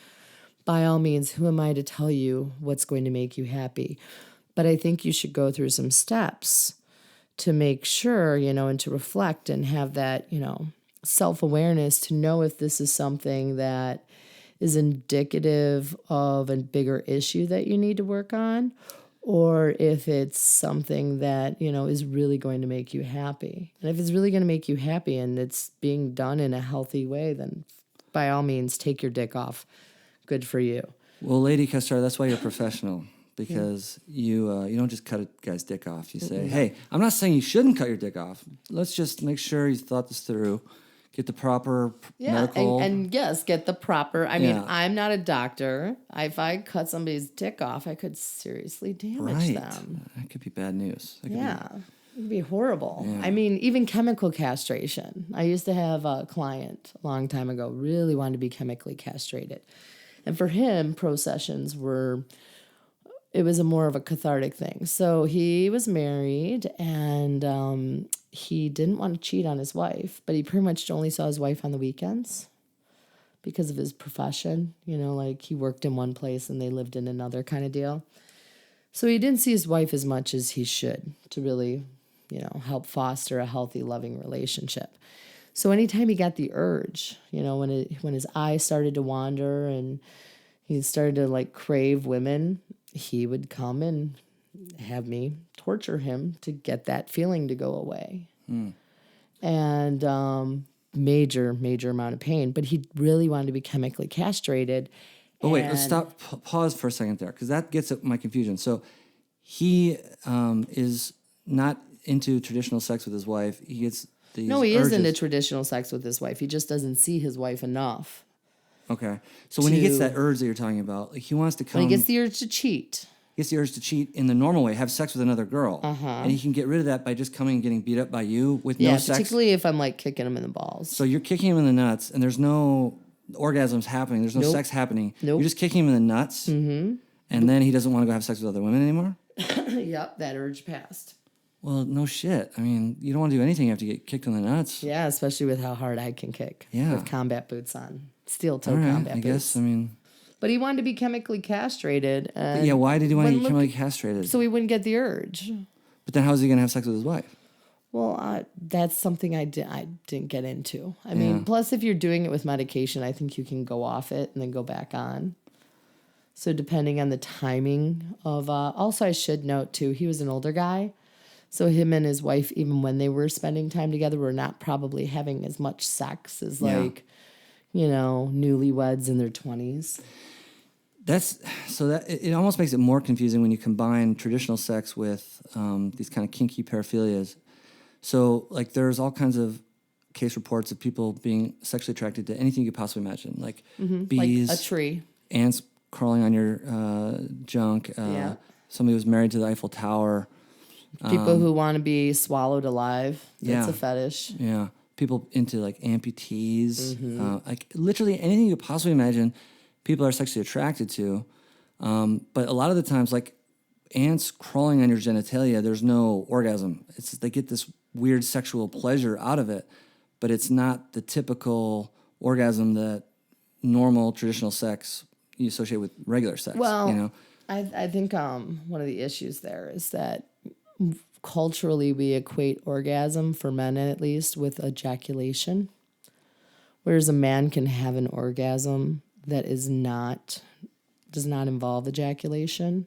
by all means, who am I to tell you what's going to make you happy? But I think you should go through some steps to make sure, and to reflect and have that, self-awareness to know if this is something that is indicative of a bigger issue that you need to work on, or if it's something that, is really going to make you happy. And if it's really going to make you happy and it's being done in a healthy way, then by all means, take your dick off. Good for you. Well, Lady Castratta, that's why you're professional, because you don't just cut a guy's dick off. You say, hey, I'm not saying you shouldn't cut your dick off. Let's just make sure you thought this through. Get the proper medical. And yes, get the proper. I mean, I'm not a doctor. If I cut somebody's dick off, I could seriously damage them. That could be bad news. It would be horrible. Yeah. I mean, even chemical castration. I used to have a client a long time ago, really wanted to be chemically castrated. And for him, pro sessions it was more of a cathartic thing. So he was married, and he didn't want to cheat on his wife, but he pretty much only saw his wife on the weekends because of his profession. Like he worked in one place and they lived in another kind of deal. So he didn't see his wife as much as he should to really, help foster a healthy, loving relationship. So anytime he got the urge, when his eyes started to wander and he started to like crave women, he would come and have me torture him to get that feeling to go away. And major amount of pain. But he really wanted to be chemically castrated. But wait, let's stop. Pause for a second there, because that gets at my confusion. So he is not into traditional sex with his wife. He gets these No, he urges. is into traditional sex with his wife. He just doesn't see his wife enough. Okay. So when he gets that urge that you're talking about, like he wants to come... When he gets the urge to cheat. He gets the urge to cheat in the normal way, have sex with another girl. And he can get rid of that by just coming and getting beat up by you with no sex. Particularly if I'm like kicking him in the balls. So you're kicking him in the nuts, and there's no orgasms happening. There's no sex happening. You're just kicking him in the nuts, and then he doesn't want to go have sex with other women anymore? Yep, that urge passed. Well, no shit. I mean, you don't want to do anything after you get kicked in the nuts. Yeah, especially with how hard I can kick. Yeah. With combat boots on. Steel toe All right, combat I boots. guess, I mean... But he wanted to be chemically castrated. And yeah, why did he want to be chemically castrated? So he wouldn't get the urge. But then how's he going to have sex with his wife? Well, that's something I didn't get into. I mean, plus if you're doing it with medication, I think you can go off it and then go back on. So depending on the timing of... also, I should note, too, he was an older guy. So him and his wife, even when they were spending time together, were not probably having as much sex as, like, you know, newlyweds in their 20s. It almost makes it more confusing when you combine traditional sex with these kind of kinky paraphilias. So, like, there's all kinds of case reports of people being sexually attracted to anything you could possibly imagine, like bees, like a tree, ants crawling on your junk. Somebody who's married to the Eiffel Tower. People who want to be swallowed alive. That's a fetish. Yeah. People into, like, amputees. Like, literally anything you could possibly imagine, people are sexually attracted to. But a lot of the times, like, ants crawling on your genitalia, there's no orgasm. They get this weird sexual pleasure out of it, but it's not the typical orgasm that normal traditional sex you associate with regular sex. Well, you know? I think one of the issues there is that culturally we equate orgasm, for men at least, with ejaculation, whereas a man can have an orgasm that does not involve ejaculation.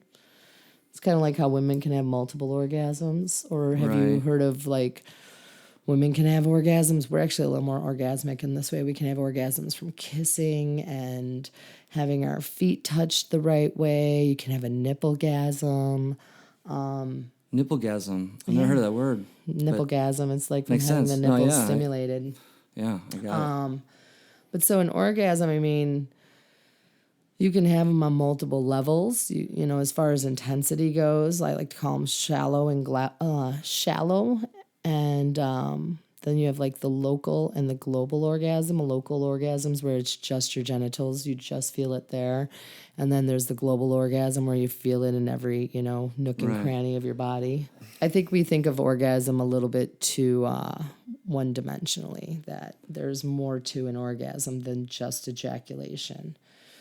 It's kind of like how women can have multiple orgasms. Or have you heard of, like, women can have orgasms? We're actually a little more orgasmic in this way. We can have orgasms from kissing and having our feet touched the right way. You can have a nipplegasm. Nipplegasm. I've never heard of that word. Nipplegasm. It's like from Makes having sense. the nipples stimulated. I got it. But so an orgasm, I mean, you can have them on multiple levels. You know, as far as intensity goes, I like to call them shallow and shallow. And then you have, like, the local and the global orgasm. A local orgasm is where it's just your genitals. You just feel it there. And then there's the global orgasm where you feel it in every, you know, nook and cranny of your body. I think we think of orgasm a little bit too one-dimensionally, that there's more to an orgasm than just ejaculation.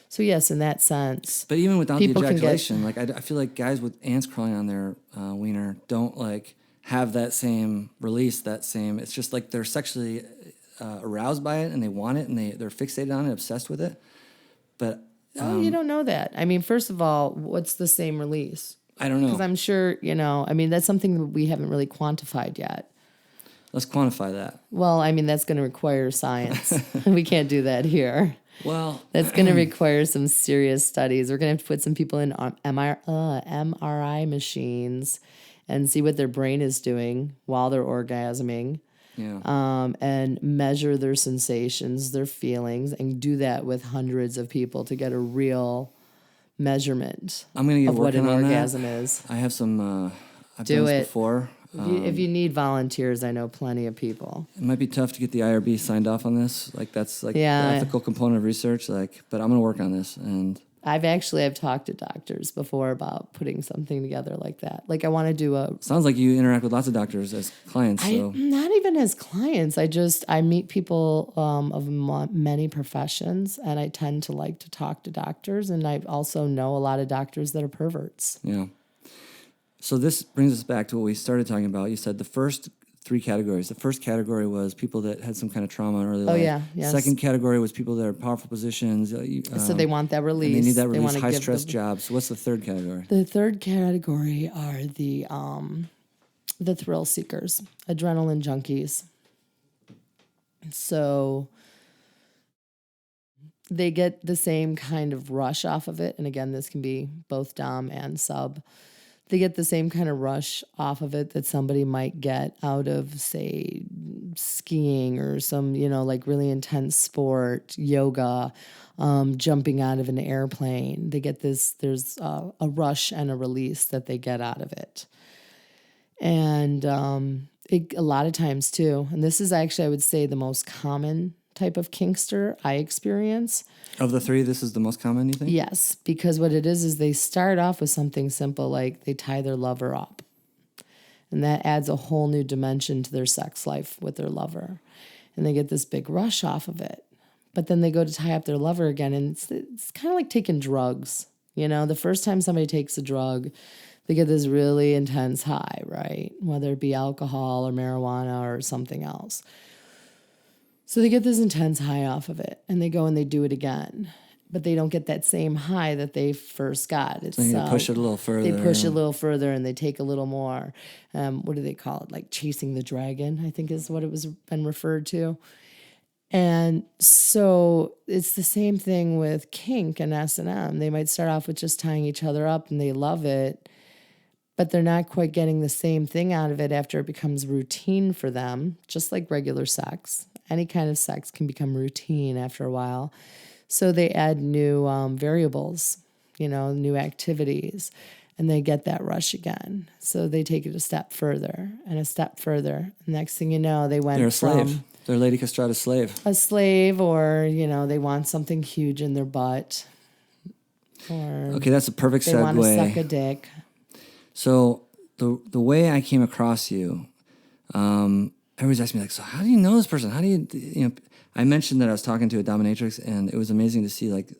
So yes, in that sense. But even without the ejaculation, like, I feel like guys with ants crawling on their wiener don't, like, have that same release, it's just like they're sexually aroused by it and they want it and they're fixated on it, obsessed with it. But you don't know that. I mean, first of all, what's the same release? I don't know. Because I'm sure, you know, I mean, that's something that we haven't really quantified yet. Let's quantify that. Well, I mean, that's going to require science. We can't do that here. Well, that's going to require some serious studies. We're going to have to put some people in MRI machines and see what their brain is doing while they're orgasming. Yeah. And measure their sensations, their feelings, and do that with hundreds of people to get a real measurement I'm gonna get of what an on orgasm that. is. I have some. I've do done this it before. If you need volunteers, I know plenty of people. It might be tough to get the IRB signed off on this. Like, that's like the Yeah. ethical component of research. Like, but I'm gonna work on this. And I've talked to doctors before about putting something together like that. Like, I want to do a... Sounds like you interact with lots of doctors as clients. So Not even as clients. I meet people of many professions, and I tend to like to talk to doctors, and I also know a lot of doctors that are perverts. yeah. So this brings us back to what we started talking about. You said the first three categories. The first category was people that had some kind of trauma in early life. Yeah, yes. Second category was people that are in powerful positions. So they want that release. And they need that release, wanna give high-stress jobs. So what's the third category? The third category are the thrill seekers, adrenaline junkies. So they get the same kind of rush off of it. And again, this can be both dom and sub. They get the same kind of rush off of it that somebody might get out of, say, skiing or some, like really intense sport, yoga, jumping out of an airplane. They get there's a rush and a release that they get out of it. And a lot of times too, and this is actually, I would say, the most common type of kinkster I experience. Of the three, this is the most common, you think? Yes, because what it is they start off with something simple like they tie their lover up. And that adds a whole new dimension to their sex life with their lover. And they get this big rush off of it. But then they go to tie up their lover again, and it's kind of like taking drugs. The first time somebody takes a drug, they get this really intense high, right? Whether it be alcohol or marijuana or something else. So they get this intense high off of it, and they go and they do it again. But they don't get that same high that they first got. So they push it a little further. They push it a little further, and they take a little more. What do they call it? Like chasing the dragon, I think is what it was been referred to. And so it's the same thing with kink and S&M. They might start off with just tying each other up, and they love it, but they're not quite getting the same thing out of it after it becomes routine for them, just like regular sex. Any kind of sex can become routine after a while. So they add new variables, new activities, and they get that rush again. So they take it a step further and a step further. Next thing you know, they went They're a slave. from They're Lady Castratta's slave. a slave, or, they want something huge in their butt. Or Okay, that's a perfect they segue. want to suck a dick. So the way I came across you, everybody's asking me, like, so how do you know this person? How do you I mentioned that I was talking to a dominatrix, and it was amazing to see, like,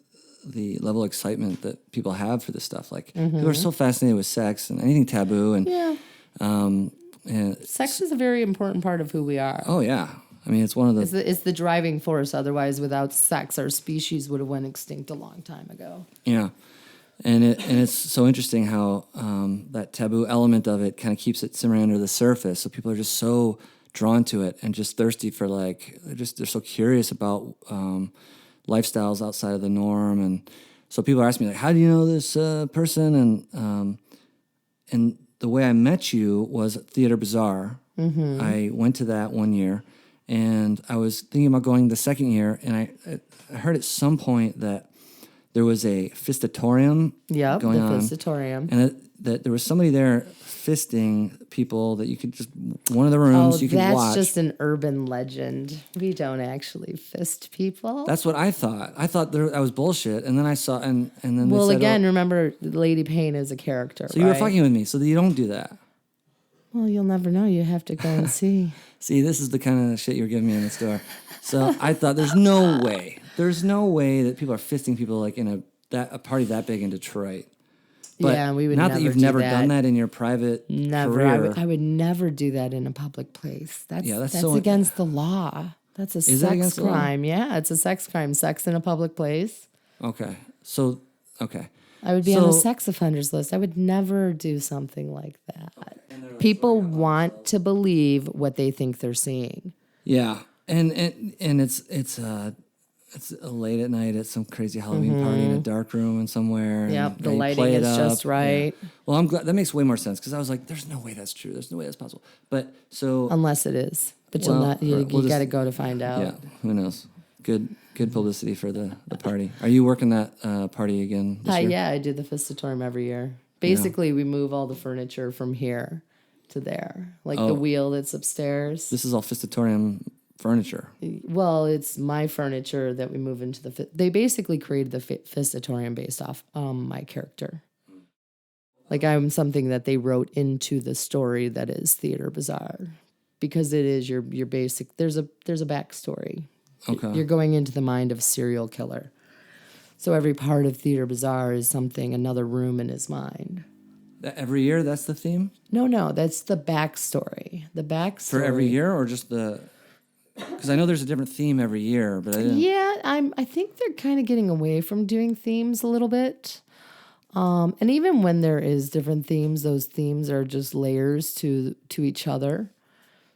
the level of excitement that people have for this stuff. Like, people are so fascinated with sex and anything taboo. And Yeah. And Sex is a very important part of who we are. Oh, yeah. I mean, it's one of the... It's the driving force. Otherwise, without sex, our species would have went extinct a long time ago. Yeah. And it's so interesting how that taboo element of it kind of keeps it simmering under the surface. So people are just so drawn to it and just thirsty for, like, they're so curious about lifestyles outside of the norm. And so people are asking me, like, how do you know this person? And the way I met you was at Theater Bazaar. Mm-hmm. I went to that one year, and I was thinking about going the second year, and I heard at some point that there was a fistatorium going on. Fistatorium. And that there was somebody there fisting people that you could just, one of the rooms you could watch. That's just an urban legend. We don't actually fist people. That's what I thought. I thought that was bullshit. And then I saw, and then well, they said, again, remember, Lady Payne is a character, so you were fucking with me, so that you don't do that. Well, you'll never know. You have to go and see. See, this is the kind of shit you were giving me in the store. So I thought, there's no way that people are fisting people like in a party that big in Detroit. But yeah, we would not never that you've do never that. done that in your private I career. would never do that in a public place. That's so against the law. That's a sex crime. Yeah, it's a sex crime. Sex in a public place. Okay. So, okay. I would be on the sex offenders list. I would never do something like that. People want to believe what they think they're seeing. Yeah. And it's late at night at some crazy Halloween party in a dark room and somewhere. Yep, and the lighting is just right. Yeah. Well, I'm glad that makes way more sense, because I was like, "There's no way that's true. There's no way that's possible." But so unless it is, but you'll not. You got to go to find out. Yeah, who knows? Good publicity for the party. Are you working that party again this year? Yeah, I do the fistatorium every year. Basically, we move all the furniture from here to there, like the wheel that's upstairs. This is all fistatorium furniture. Well, it's my furniture that we move into the... They basically created the fistatorium based off my character. Like, I'm something that they wrote into the story that is Theater Bazaar, because it is your basic... There's a backstory. Okay. You're going into the mind of a serial killer. So every part of Theater Bazaar is another room in his mind. Every year, that's the theme? No, that's the backstory. The backstory... For every year, or just the... Because I know there's a different theme every year, but I didn't... Yeah, I think they're kind of getting away from doing themes a little bit. And even when there is different themes, those themes are just layers to each other.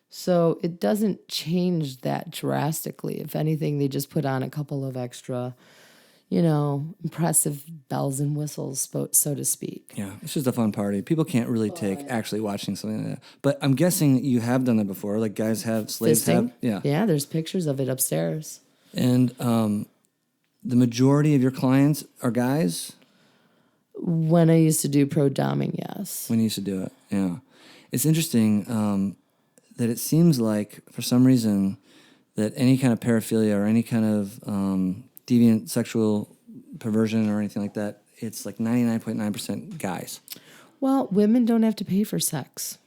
So it doesn't change that drastically. If anything, they just put on a couple of extra impressive bells and whistles, so to speak. Yeah, it's just a fun party. People can't really take actually watching something like that. But I'm guessing you have done that before. Like guys have, slaves Fisting? have. Yeah. Yeah, there's pictures of it upstairs. And the majority of your clients are guys? When I used to do pro doming, yes. When you used to do it, yeah. It's interesting that it seems like, for some reason, that any kind of paraphilia or any kind of deviant sexual perversion or anything like that, it's like 99.9% guys. Well, women don't have to pay for sex.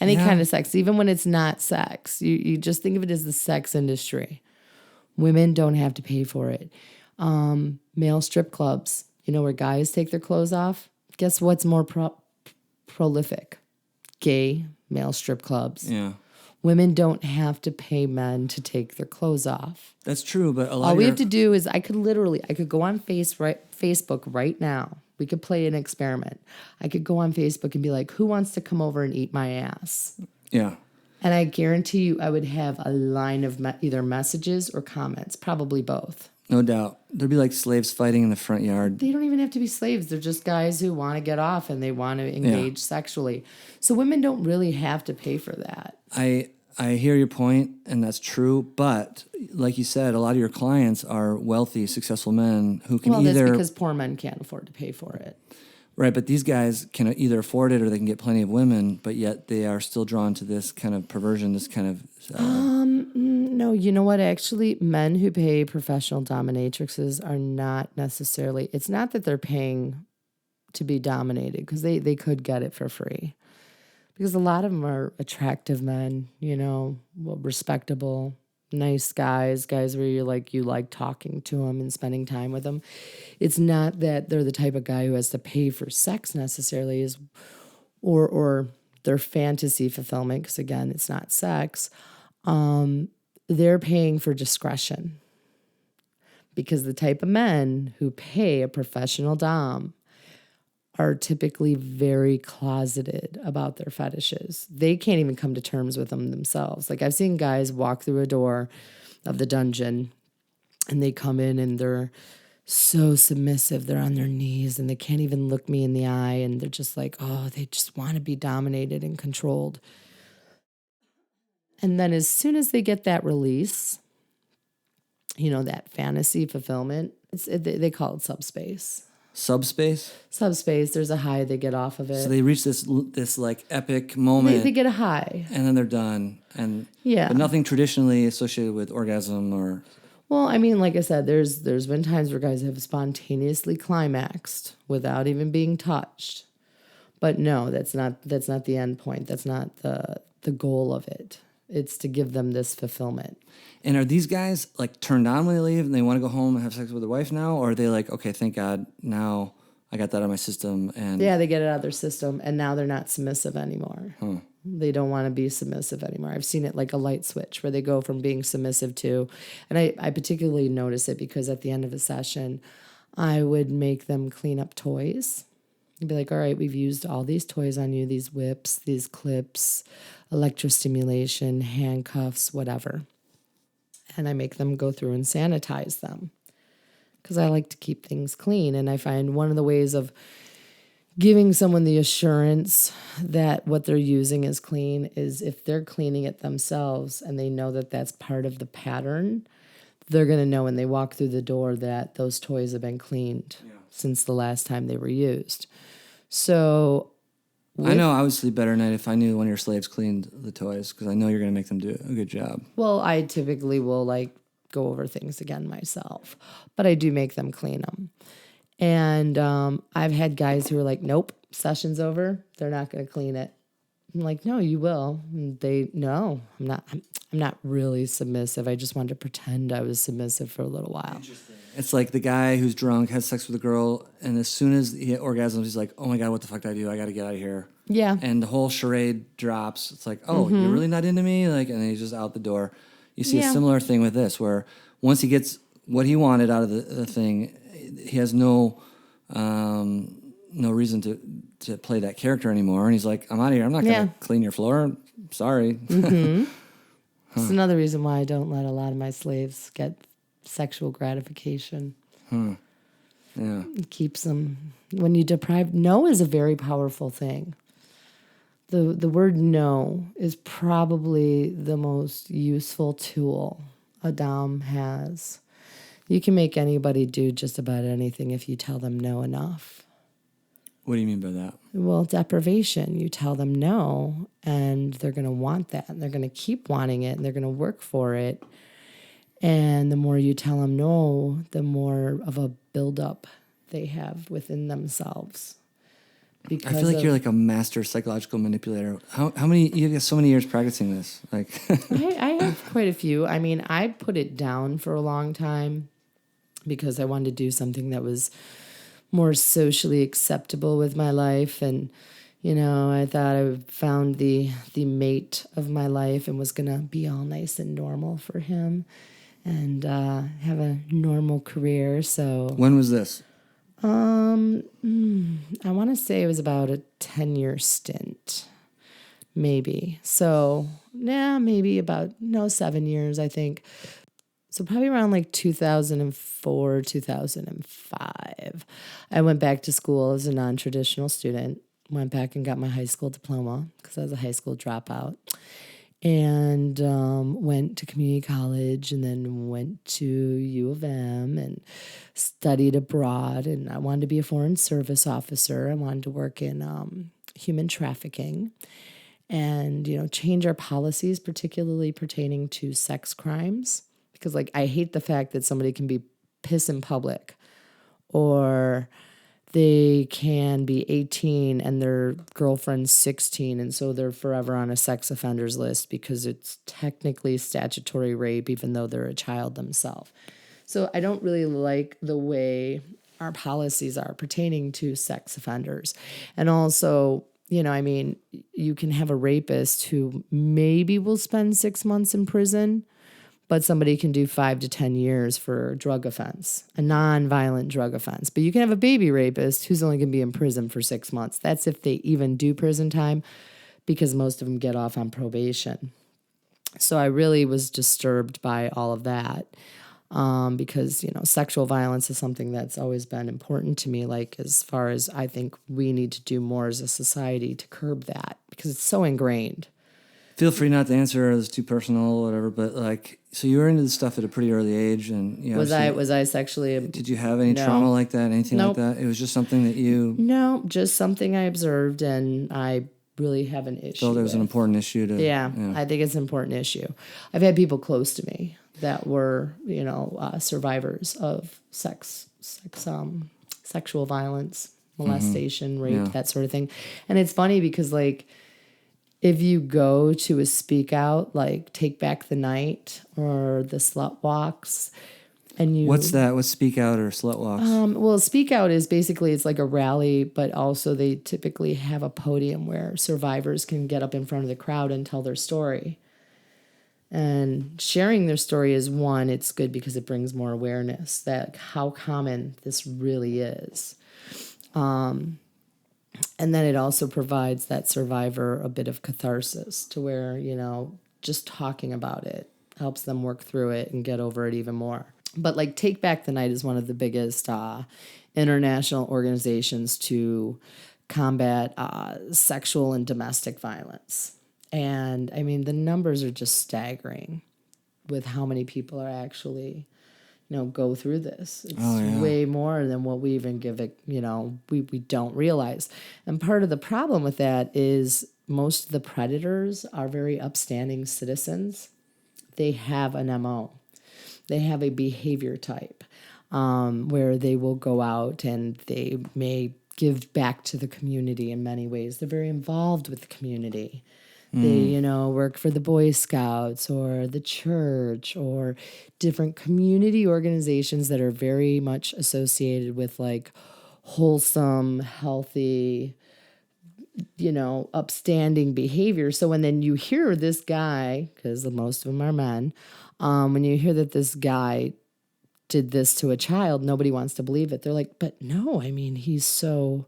Any kind of sex, even when it's not sex. You just think of it as the sex industry. Women don't have to pay for it. Male strip clubs, where guys take their clothes off. Guess what's more prolific? Gay male strip clubs. Yeah. Women don't have to pay men to take their clothes off. That's true, but a lot All we have to do is I could go on Facebook right now. We could play an experiment. I could go on Facebook and be like, who wants to come over and eat my ass? Yeah. And I guarantee you I would have a line of either messages or comments, probably both. No doubt. There'd be like slaves fighting in the front yard. They don't even have to be slaves. They're just guys who want to get off and they want to engage sexually. So women don't really have to pay for that. I hear your point, and that's true. But like you said, a lot of your clients are wealthy, successful men who can Well, either... that's because poor men can't afford to pay for it. Right, but these guys can either afford it or they can get plenty of women, but yet they are still drawn to this kind of perversion, this kind of... No, you know what? Actually, men who pay professional dominatrixes are not necessarily... It's not that they're paying to be dominated, because they could get it for free. Because a lot of them are attractive men, respectable, nice guys where you like talking to them and spending time with them. It's not that they're the type of guy who has to pay for sex necessarily, or their fantasy fulfillment, because again, it's not sex. They're paying for discretion. Because the type of men who pay a professional dom are typically very closeted about their fetishes. They can't even come to terms with them themselves. Like I've seen guys walk through a door of the dungeon and they come in and they're so submissive. They're on their knees and they can't even look me in the eye. And they're just like, oh, they just want to be dominated and controlled. And then as soon as they get that release, that fantasy fulfillment, they call it subspace. Subspace? Subspace, there's a high they get off of it. So they reach this like epic moment. They get a high. And then they're done. And but nothing traditionally associated with orgasm or... Well, I mean, like I said, there's been times where guys have spontaneously climaxed without even being touched. But no, that's not the end point. That's not the goal of it. It's to give them this fulfillment. And are these guys like turned on when they leave and they want to go home and have sex with their wife now? Or are they like, okay, thank God, now I got that out of my system? And yeah, they get it out of their system and now they're not submissive anymore. Huh. They don't want to be submissive anymore. I've seen it like a light switch where they go from being submissive to, and I particularly notice it because at the end of a session, I would make them clean up toys. I'd be like, all right, we've used all these toys on you, these whips, these clips, electrostimulation, handcuffs, whatever. And I make them go through and sanitize them because I like to keep things clean. And I find one of the ways of giving someone the assurance that what they're using is clean is if they're cleaning it themselves and they know that that's part of the pattern, they're going to know when they walk through the door that those toys have been cleaned since the last time they were used. So... I know I would sleep better at night if I knew one of your slaves cleaned the toys because I know you're going to make them do a good job. Well, I typically will go over things again myself, but I do make them clean them. And I've had guys who are like, nope, session's over. They're not going to clean it. I'm like, no, you will. And no, I'm not really submissive. I just wanted to pretend I was submissive for a little while. It's like the guy who's drunk has sex with a girl, and as soon as he orgasms, he's like, oh my God, what the fuck did I do? I got to get out of here. Yeah. And the whole charade drops. It's like, oh, you're really not into me? And then he's just out the door. You see a similar thing with this, where once he gets what he wanted out of the thing, he has no reason to play that character anymore. And he's like, I'm out of here. I'm not going to clean your floor. Sorry. It's another reason why I don't let a lot of my slaves get sexual gratification. Yeah. It keeps them, when you deprive, no is a very powerful thing. The word no is probably the most useful tool a dom has. You can make anybody do just about anything if you tell them no enough. What do you mean by that? Well, deprivation. You tell them no, and they're going to want that, and they're going to keep wanting it, and they're going to work for it. And the more you tell them no, the more of a buildup they have within themselves. I feel like you're like a master psychological manipulator. How many, you have so many years practicing this. Like, I have quite a few. I mean, I put it down for a long time because I wanted to do something that was more socially acceptable with my life. And, you know, I thought I found the mate of my life and was going to be all nice and normal for him and have a normal career. So when was this? I want to say it was about a 10-year stint, maybe. So, maybe about, 7 years, I think. So probably around like 2004, 2005. I went back to school as a non-traditional student, went back and got my high school diploma because I was a high school dropout. And went to community college and then went to U of M and studied abroad. And I wanted to be a foreign service officer. I wanted to work in human trafficking and, change our policies, particularly pertaining to sex crimes. Because, I hate the fact that somebody can be piss in public or they can be 18 and their girlfriend's 16, and so they're forever on a sex offenders list because it's technically statutory rape, even though they're a child themselves. So I don't really like the way our policies are pertaining to sex offenders. And also, you can have a rapist who maybe will spend 6 months in prison, but somebody can do 5 to 10 years for a drug offense, a non-violent drug offense. But you can have a baby rapist who's only going to be in prison for 6 months. That's if they even do prison time, because most of them get off on probation. So I really was disturbed by all of that because, sexual violence is something that's always been important to me, as far as I think we need to do more as a society to curb that because it's so ingrained. Feel free not to answer, it's too personal or whatever, but so you were into this stuff at a pretty early age, and was I sexually? Did you have any trauma like that? Anything like that? It was just something that you. No, just something I observed, and I really have an issue. So there was an important issue to. Yeah, I think it's an important issue. I've had people close to me that were, survivors of sexual violence, molestation, rape, that sort of thing, and it's funny because if you go to a speak out, like Take Back the Night or the Slut Walks, and you... What's that? What's speak out or slut walks? Well, speak out is basically, it's like a rally, but also they typically have a podium where survivors can get up in front of the crowd and tell their story. And sharing their story is one, it's good because it brings more awareness that how common this really is. And then it also provides that survivor a bit of catharsis to where, just talking about it helps them work through it and get over it even more. But Take Back the Night is one of the biggest international organizations to combat sexual and domestic violence. And I mean, the numbers are just staggering with how many people are actually go through this. It's way more than what we even give it, we don't realize. And part of the problem with that is most of the predators are very upstanding citizens. They have an MO. They have a behavior type where they will go out and they may give back to the community in many ways. They're very involved with the community. They, work for the Boy Scouts or the church or different community organizations that are very much associated with wholesome, healthy, upstanding behavior. So when you hear this guy, because most of them are men, when you hear that this guy did this to a child, nobody wants to believe it. They're like, but no, I mean, he's so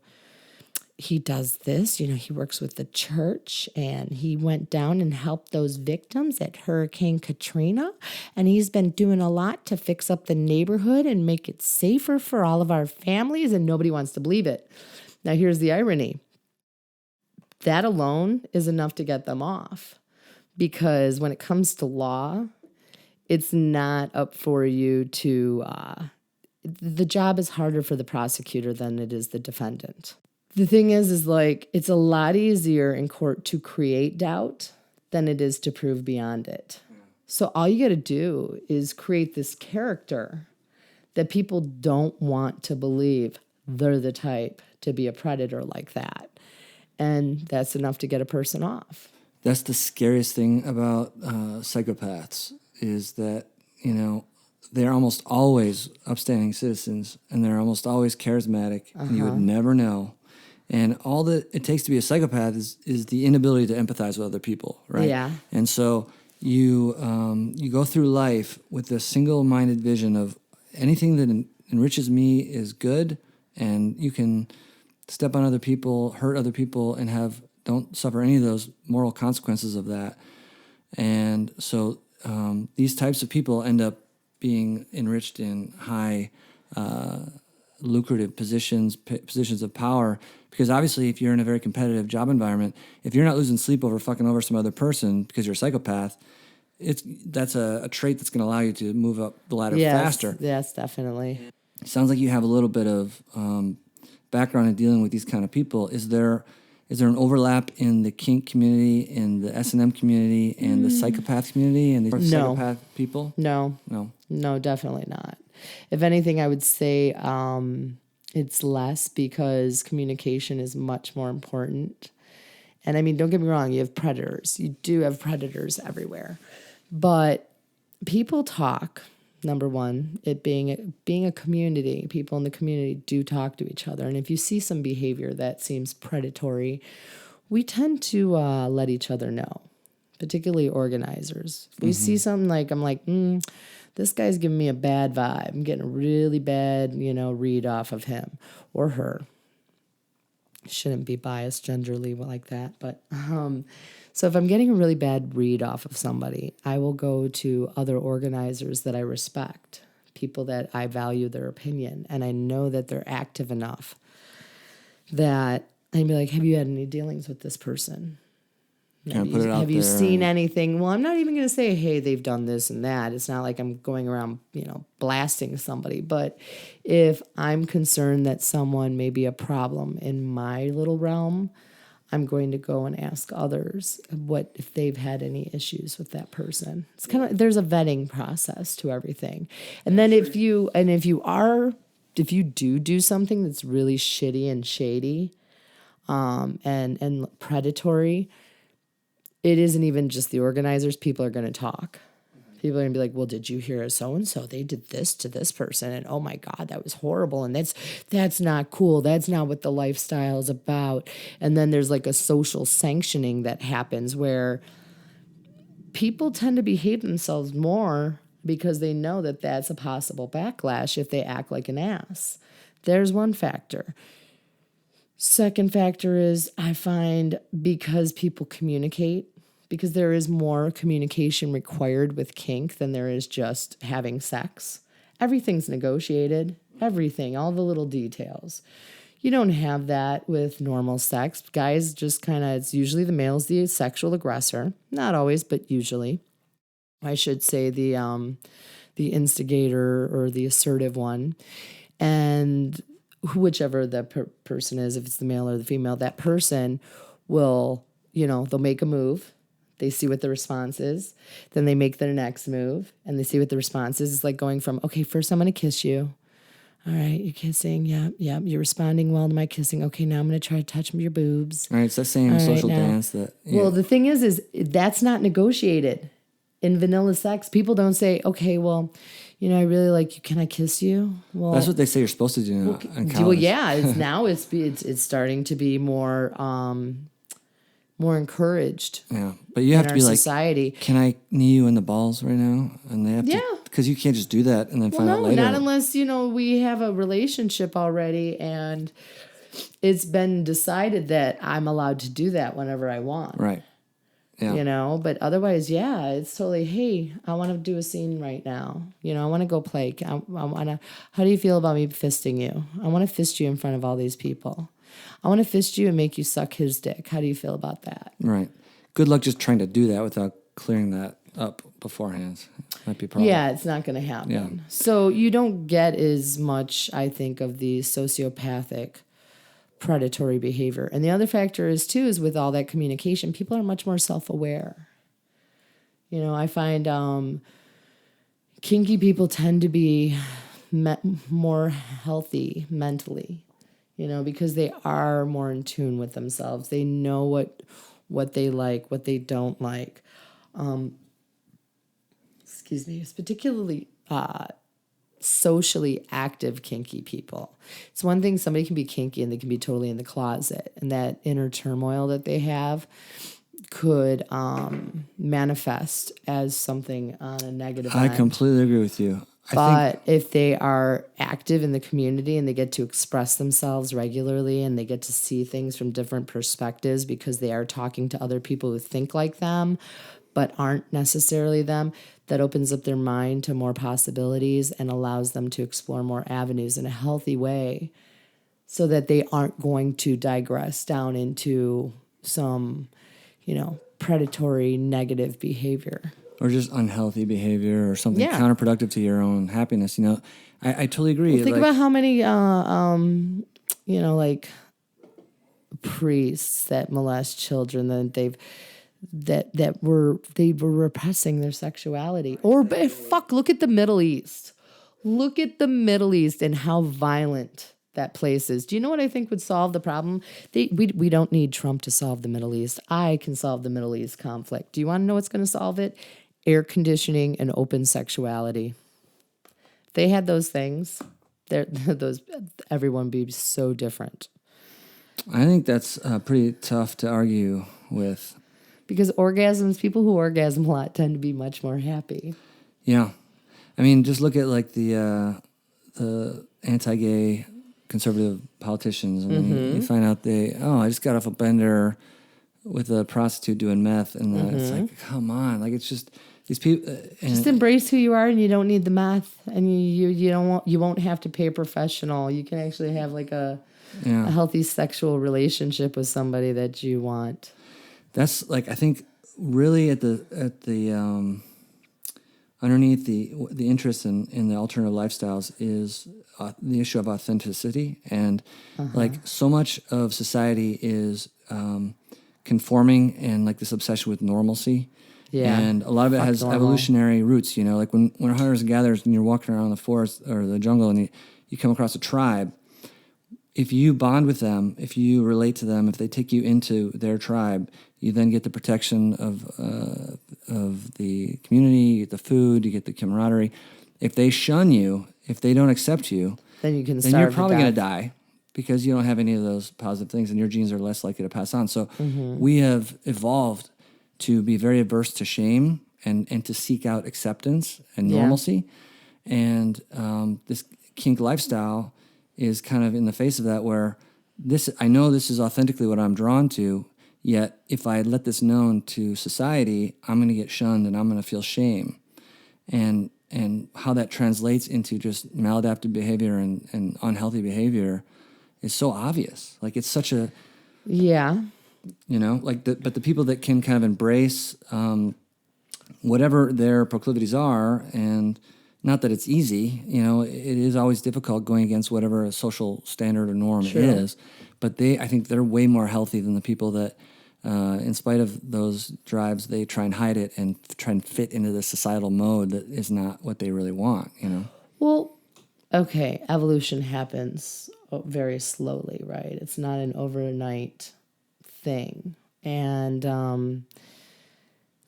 he does this, he works with the church, and he went down and helped those victims at Hurricane Katrina. And he's been doing a lot to fix up the neighborhood and make it safer for all of our families. And nobody wants to believe it. Now, here's the irony. That alone is enough to get them off, because when it comes to law, it's not up for you to, the job is harder for the prosecutor than it is the defendant. The thing is like, it's a lot easier in court to create doubt than it is to prove beyond it. So all you got to do is create this character that people don't want to believe they're the type to be a predator like that. And that's enough to get a person off. That's the scariest thing about psychopaths is that, they're almost always upstanding citizens, and they're almost always charismatic, and you would never know. And all that it takes to be a psychopath is the inability to empathize with other people, right? Yeah. And so you go through life with a single-minded vision of anything that enriches me is good, and you can step on other people, hurt other people, and don't suffer any of those moral consequences of that. And so these types of people end up being enriched in high, lucrative positions of power. Because obviously, if you're in a very competitive job environment, if you're not losing sleep over fucking over some other person because you're a psychopath, that's a trait that's going to allow you to move up the ladder faster. Yes, definitely. Sounds like you have a little bit of background in dealing with these kind of people. Is there an overlap in the kink community, in the S&M community, and the psychopath community, and the psychopath people? No, definitely not. If anything, I would say it's less, because communication is much more important. And I mean, don't get me wrong, you have predators. You do have predators everywhere. But people talk. Number one, it being a community, people in the community do talk to each other. And if you see some behavior that seems predatory, we tend to let each other know, particularly organizers. If we see something like, I'm like, this guy's giving me a bad vibe. I'm getting a really bad, read off of him or her. Shouldn't be biased genderly like that. But so if I'm getting a really bad read off of somebody, I will go to other organizers that I respect, people that I value their opinion, and I know that they're active enough that I'd be like, have you had any dealings with this person? Have you seen anything? Well, I'm not even going to say, hey, they've done this and that. It's not like I'm going around, blasting somebody. But if I'm concerned that someone may be a problem in my little realm, I'm going to go and ask others if they've had any issues with that person. It's kind of, there's a vetting process to everything. And then if you do something that's really shitty and shady, and predatory, it isn't even just the organizers. People are going to talk. People are going to be like, well, did you hear so-and-so? They did this to this person. And oh my God, that was horrible. And that's not cool. That's not what the lifestyle is about. And then there's like a social sanctioning that happens where people tend to behave themselves more because they know that that's a possible backlash if they act like an ass. There's one factor. Second factor is I find because people communicate, because there is more communication required with kink than there is just having sex. Everything's negotiated. Everything, all the little details. You don't have that with normal sex. Guys just it's usually the male's the sexual aggressor. Not always, but usually. I should say the instigator or the assertive one. And whichever the person is, if it's the male or the female, that person will, they'll make a move. They see what the response is. Then they make their next move, and they see what the response is. It's like going from, okay, first I'm going to kiss you. All right, you're kissing. Yeah. You're responding well to my kissing. Okay, now I'm going to try to touch your boobs. All right, it's that same social dance that... Yeah. Well, the thing is that's not negotiated. In vanilla sex, people don't say, okay, well, I really like you. Can I kiss you? Well, that's what they say you're supposed to do now in college. Well, yeah, it's starting to be more encouraged. Yeah, but you have to be society. Like, can I knee you in the balls right now? And they have to, because you can't just do that and then find out later. Not unless we have a relationship already, and it's been decided that I'm allowed to do that whenever I want. Right. Yeah. You know, but otherwise, yeah, it's totally, hey, I want to do a scene right now. You know, I want to go play. I want to, how do you feel about me fisting you? I want to fist you in front of all these people. I want to fist you and make you suck his dick. How do you feel about that? Right. Good luck just trying to do that without clearing that up beforehand. Might be a problem. Yeah, it's not going to happen. Yeah. So you don't get as much, I think, of the sociopathic predatory behavior. And the other factor is, too, is with all that communication, people are much more self-aware. You know, I find kinky people tend to be more healthy mentally, you know, because they are more in tune with themselves. They know what they like, what they don't like. Excuse me. It's particularly socially active kinky people. It's one thing, somebody can be kinky and they can be totally in the closet, and that inner turmoil that they have could manifest as something on a negative I end. completely agree with you. But if they are active in the community and they get to express themselves regularly and they get to see things from different perspectives because they are talking to other people who think like them but aren't necessarily them, that opens up their mind to more possibilities and allows them to explore more avenues in a healthy way so that they aren't going to digress down into some, you know, predatory negative behavior. Or just unhealthy behavior or something Yeah. counterproductive to your own happiness. You know, I totally agree. Well, think about how many, you know, like priests that molest children that they were repressing their sexuality. Or look at the Middle East. Look at the Middle East and how violent that place is. Do you know what I think would solve the problem? We don't need Trump to solve the Middle East. I can solve the Middle East conflict. Do you want to know what's going to solve it? Air conditioning and open sexuality. If they had those things, everyone would be so different. I think that's pretty tough to argue with. Because people who orgasm a lot tend to be much more happy. Yeah. I mean, just look at like the anti-gay conservative politicians. I mean, you find out I just got off a bender with a prostitute doing meth. And it's like, come on. Like, it's just these people. Just embrace who you are, and you don't need the meth. And you won't have to pay a professional. You can actually have like a healthy sexual relationship with somebody that you want. That's like, I think really at the underneath the interest in the alternative lifestyles is the issue of authenticity. And like so much of society is conforming and like this obsession with normalcy. Yeah. And a lot of it has evolutionary roots, you know, like when hunters and gatherers and you're walking around the forest or the jungle and you come across a tribe, if you bond with them, if you relate to them, if they take you into their tribe, you then get the protection of the community, you get the food, you get the camaraderie. If they shun you, if they don't accept you, then you're probably going to die because you don't have any of those positive things and your genes are less likely to pass on. So we have evolved to be very averse to shame and to seek out acceptance and normalcy. And this kink lifestyle is kind of in the face of that, where I know this is authentically what I'm drawn to, yet if I let this known to society, I'm going to get shunned and I'm going to feel shame. And how that translates into just maladaptive behavior and unhealthy behavior is so obvious. Like, it's such a... Yeah. You know, like but the people that can kind of embrace whatever their proclivities are, and not that it's easy, you know, it is always difficult going against whatever a social standard or norm is, but I think they're way more healthy than the people that, in spite of those drives, they try and hide it and try and fit into the societal mode that is not what they really want, you know? Well, okay, evolution happens very slowly, right? It's not an overnight thing. And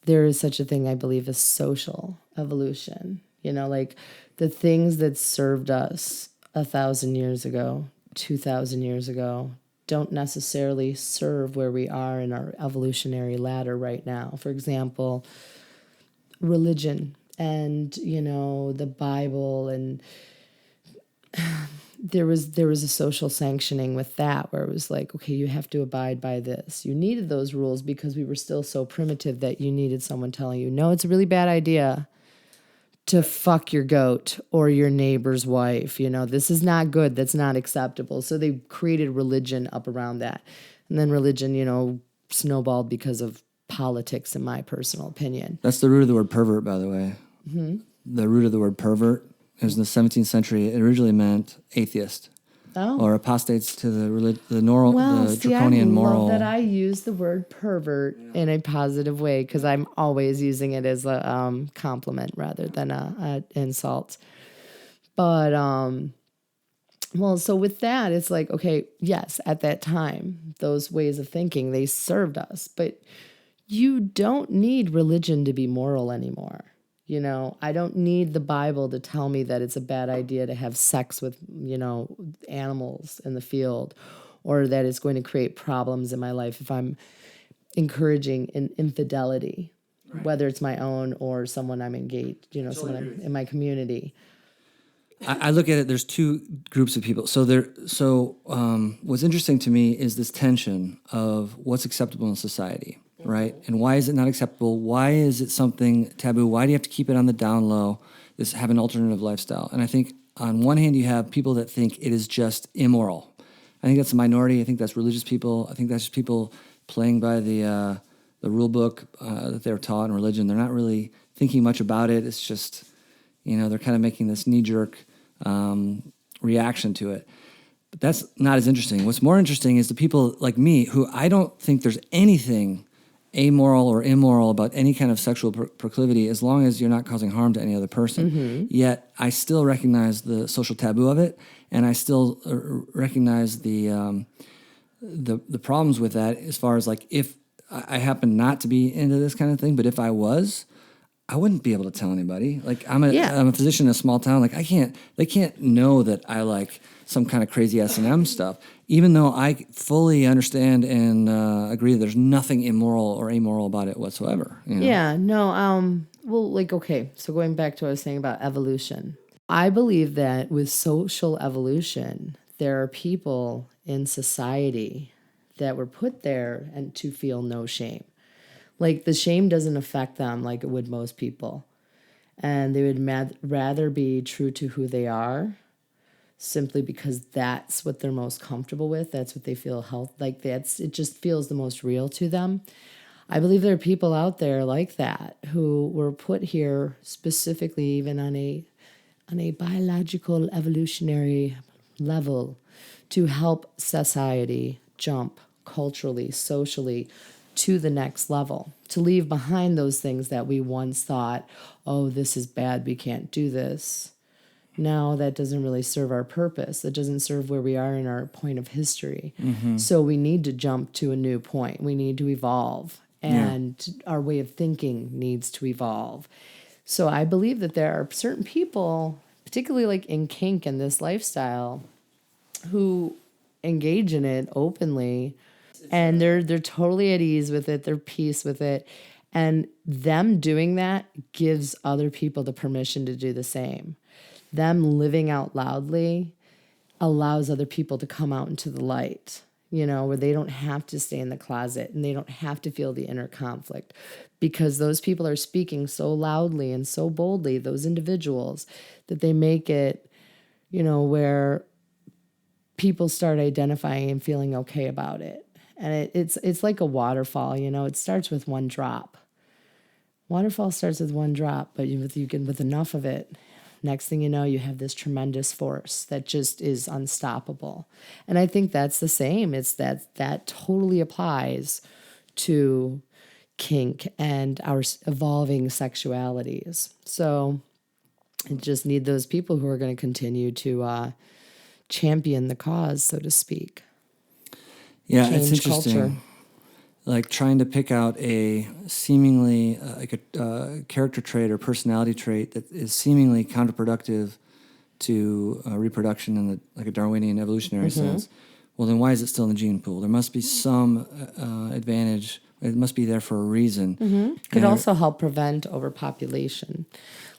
there is such a thing, I believe, as social evolution. You know, like the things that served us 1,000 years ago, 2,000 years ago, don't necessarily serve where we are in our evolutionary ladder right now. For example, religion and, you know, the Bible and there was a social sanctioning with that, where it was like, okay, you have to abide by this. You needed those rules because we were still so primitive that you needed someone telling you, no, it's a really bad idea to fuck your goat or your neighbor's wife. You know, this is not good. That's not acceptable. So they created religion up around that. And then religion, you know, snowballed because of politics, in my personal opinion. That's the root of the word pervert, by the way. Mm-hmm. The root of the word pervert is in the 17th century. It originally meant atheist. Or apostates to the draconian moral. Love that I use the word pervert in a positive way, because I'm always using it as a compliment rather than a insult. But so with that, it's like, okay, yes, at that time, those ways of thinking, they served us, but you don't need religion to be moral anymore. You know, I don't need the Bible to tell me that it's a bad idea to have sex with, you know, animals in the field, or that it's going to create problems in my life if I'm encouraging infidelity, whether it's my own or someone I'm engaged, you know, someone in my community. I look at it, there's two groups of people. What's interesting to me is this tension of what's acceptable in society. Right? And why is it not acceptable? Why is it something taboo? Why do you have to keep it on the down low, have an alternative lifestyle? And I think on one hand, you have people that think it is just immoral. I think that's a minority. I think that's religious people. I think that's just people playing by the rule book that they're taught in religion. They're not really thinking much about it. It's just, you know, they're kind of making this knee-jerk reaction to it. But that's not as interesting. What's more interesting is the people like me who I don't think there's anything amoral or immoral about any kind of sexual proclivity, as long as you're not causing harm to any other person. Mm-hmm. Yet I still recognize the social taboo of it, and I still recognize the problems with that. As far as like, if I happen not to be into this kind of thing, but if I was, I wouldn't be able to tell anybody. Like I'm a physician in a small town. Like they can't know that I like some kind of crazy S&M stuff, even though I fully understand and agree that there's nothing immoral or amoral about it whatsoever. You know? Yeah, no, well, like, okay, so going back to what I was saying about evolution, I believe that with social evolution, there are people in society that were put there and to feel no shame. Like, the shame doesn't affect them like it would most people. And they would rather be true to who they are, simply because that's what they're most comfortable with. That's what they feel it just feels the most real to them. I believe there are people out there like that who were put here specifically even on a biological evolutionary level to help society jump culturally, socially to the next level, to leave behind those things that we once thought, oh, this is bad, we can't do this. Now that doesn't really serve our purpose. It doesn't serve where we are in our point of history. Mm-hmm. So we need to jump to a new point. We need to evolve, and our way of thinking needs to evolve. So I believe that there are certain people, particularly like in kink and this lifestyle, who engage in it openly, and they're totally at ease with it. They're peace with it. And them doing that gives other people the permission to do the same. Them living out loudly allows other people to come out into the light, you know, where they don't have to stay in the closet and they don't have to feel the inner conflict, because those people are speaking so loudly and so boldly, those individuals, that they make it, you know, where people start identifying and feeling okay about it. And it's like a waterfall, you know, it starts with one drop. Waterfall starts with one drop, but with enough of it, next thing you know, you have this tremendous force that just is unstoppable. And I think that's the same. It's that totally applies to kink and our evolving sexualities. So I just need those people who are going to continue to champion the cause, so to speak. Yeah, Change it's interesting. Culture. Like trying to pick out a seemingly a character trait or personality trait that is seemingly counterproductive to reproduction in a Darwinian evolutionary sense. Well, then why is it still in the gene pool? There must be some advantage. It must be there for a reason. Mm-hmm. Could also help prevent overpopulation.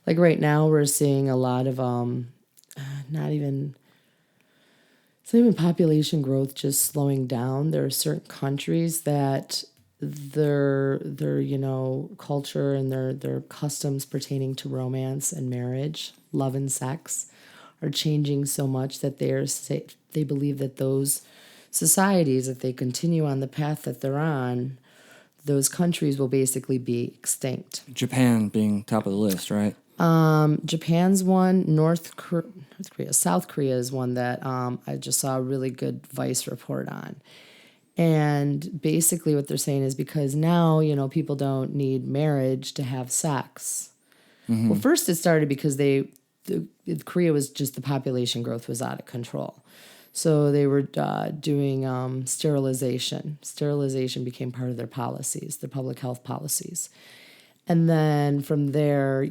Like right now, we're seeing a lot of not even So even population growth just slowing down. There are certain countries that their culture and their customs pertaining to romance and marriage, love and sex, are changing so much that they believe that those societies, if they continue on the path that they're on, those countries will basically be extinct. Japan being top of the list, right? Japan's one. North Korea, South Korea is one that I just saw a really good Vice report on. And basically what they're saying is because now, people don't need marriage to have sex. Mm-hmm. Well, first it started because Korea was just, the population growth was out of control. So they were doing sterilization. Sterilization became part of their policies, their public health policies. And then from there,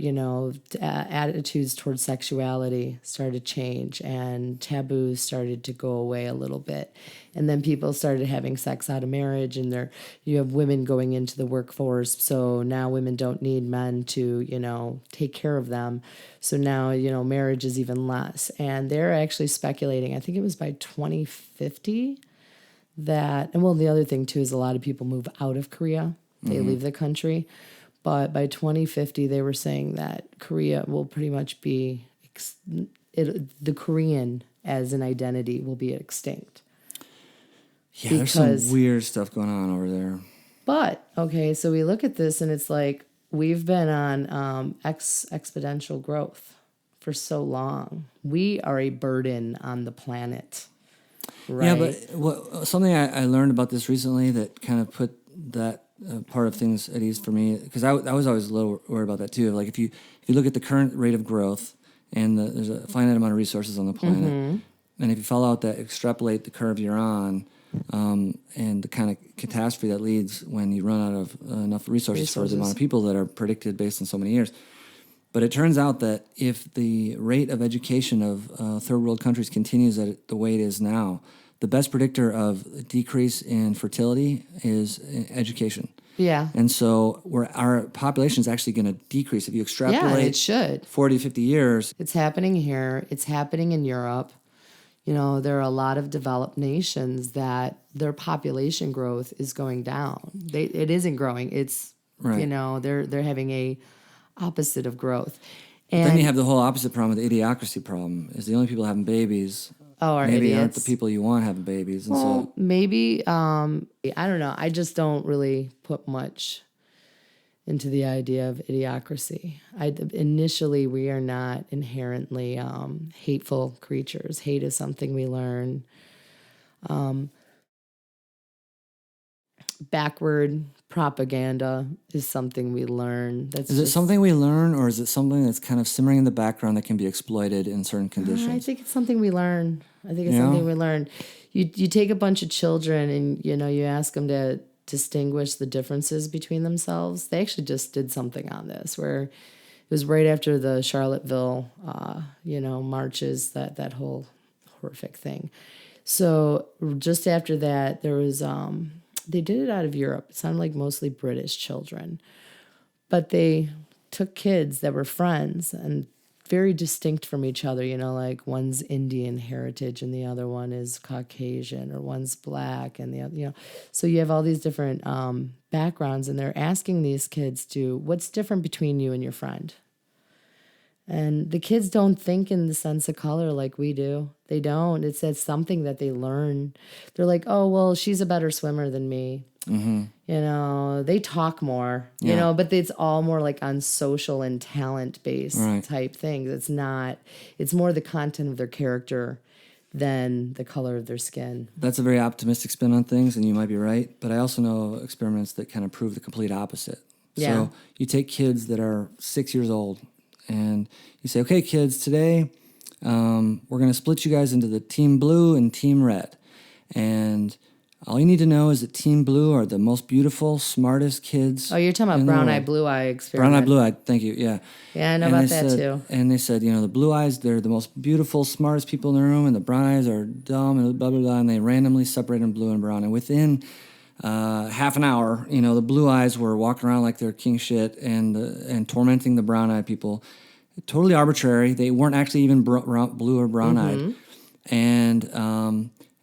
attitudes towards sexuality started to change and taboos started to go away a little bit. And then people started having sex out of marriage, and you have women going into the workforce. So now women don't need men to, take care of them. So now, marriage is even less. And they're actually speculating, I think it was by 2050 the other thing too is a lot of people move out of Korea. They leave the country. But by 2050, they were saying that Korea will pretty much be, the Korean as an identity will be extinct. Yeah, there's some weird stuff going on over there. But, okay, so we look at this and it's like we've been on exponential growth for so long. We are a burden on the planet, right? Yeah, but something I learned about this recently that kind of put that part of things at ease for me, because I was always a little worried about that too. Like if you look at the current rate of growth and there's a finite amount of resources on the planet, and if you follow out that, extrapolate the curve you're on, and the kind of catastrophe that leads when you run out of enough resources for the amount of people that are predicted based on so many years. But it turns out that if the rate of education of third world countries continues at the way it is now, the best predictor of a decrease in fertility is education. Yeah. And so our population is actually going to decrease. If you extrapolate it should. 40, 50 years. It's happening here. It's happening in Europe. There are a lot of developed nations that their population growth is going down. It isn't growing. It's, right. They're having a opposite of growth. And then you have the whole opposite problem with the idiocracy problem, is the only people having babies maybe idiots. aren't the people you want having babies. And so maybe, I don't know. I just don't really put much into the idea of idiocracy. Initially, we are not inherently hateful creatures. Hate is something we learn. Backward propaganda is something we learn. Is it something we learn, or is it something that's kind of simmering in the background that can be exploited in certain conditions? I think it's something we learn. Something we learn. You take a bunch of children and, you ask them to distinguish the differences between themselves. They actually just did something on this where it was right after the Charlottesville, marches, that whole horrific thing. So just after that, there was... they did it out of Europe. It sounded like mostly British children. But they took kids that were friends and very distinct from each other. Like one's Indian heritage and the other one is Caucasian, or one's black and the other, So you have all these different backgrounds, and they're asking these kids what's different between you and your friend? And the kids don't think in the sense of color like we do. They don't. It's something that they learn. They're like, oh, well, she's a better swimmer than me. Mm-hmm. They talk more, but it's all more like on social and talent-based type things. It's more the content of their character than the color of their skin. That's a very optimistic spin on things, and you might be right. But I also know experiments that kind of prove the complete opposite. Yeah. So you take kids that are 6 years old, and you say, okay, kids, today we're going to split you guys into the team blue and team red. And all you need to know is that team blue are the most beautiful, smartest kids. Oh, you're talking about brown eye, blue eye experiment. Brown eye, blue eye, thank you, yeah. Yeah, I know about that too. And they said, the blue eyes, they're the most beautiful, smartest people in the room, and the brown eyes are dumb, and blah, blah, blah. And they randomly separated them blue and brown. And within half an hour, the blue eyes were walking around like they're king shit and tormenting the brown eye people. Totally arbitrary. They weren't actually even blue or brown eyed. Mm-hmm. and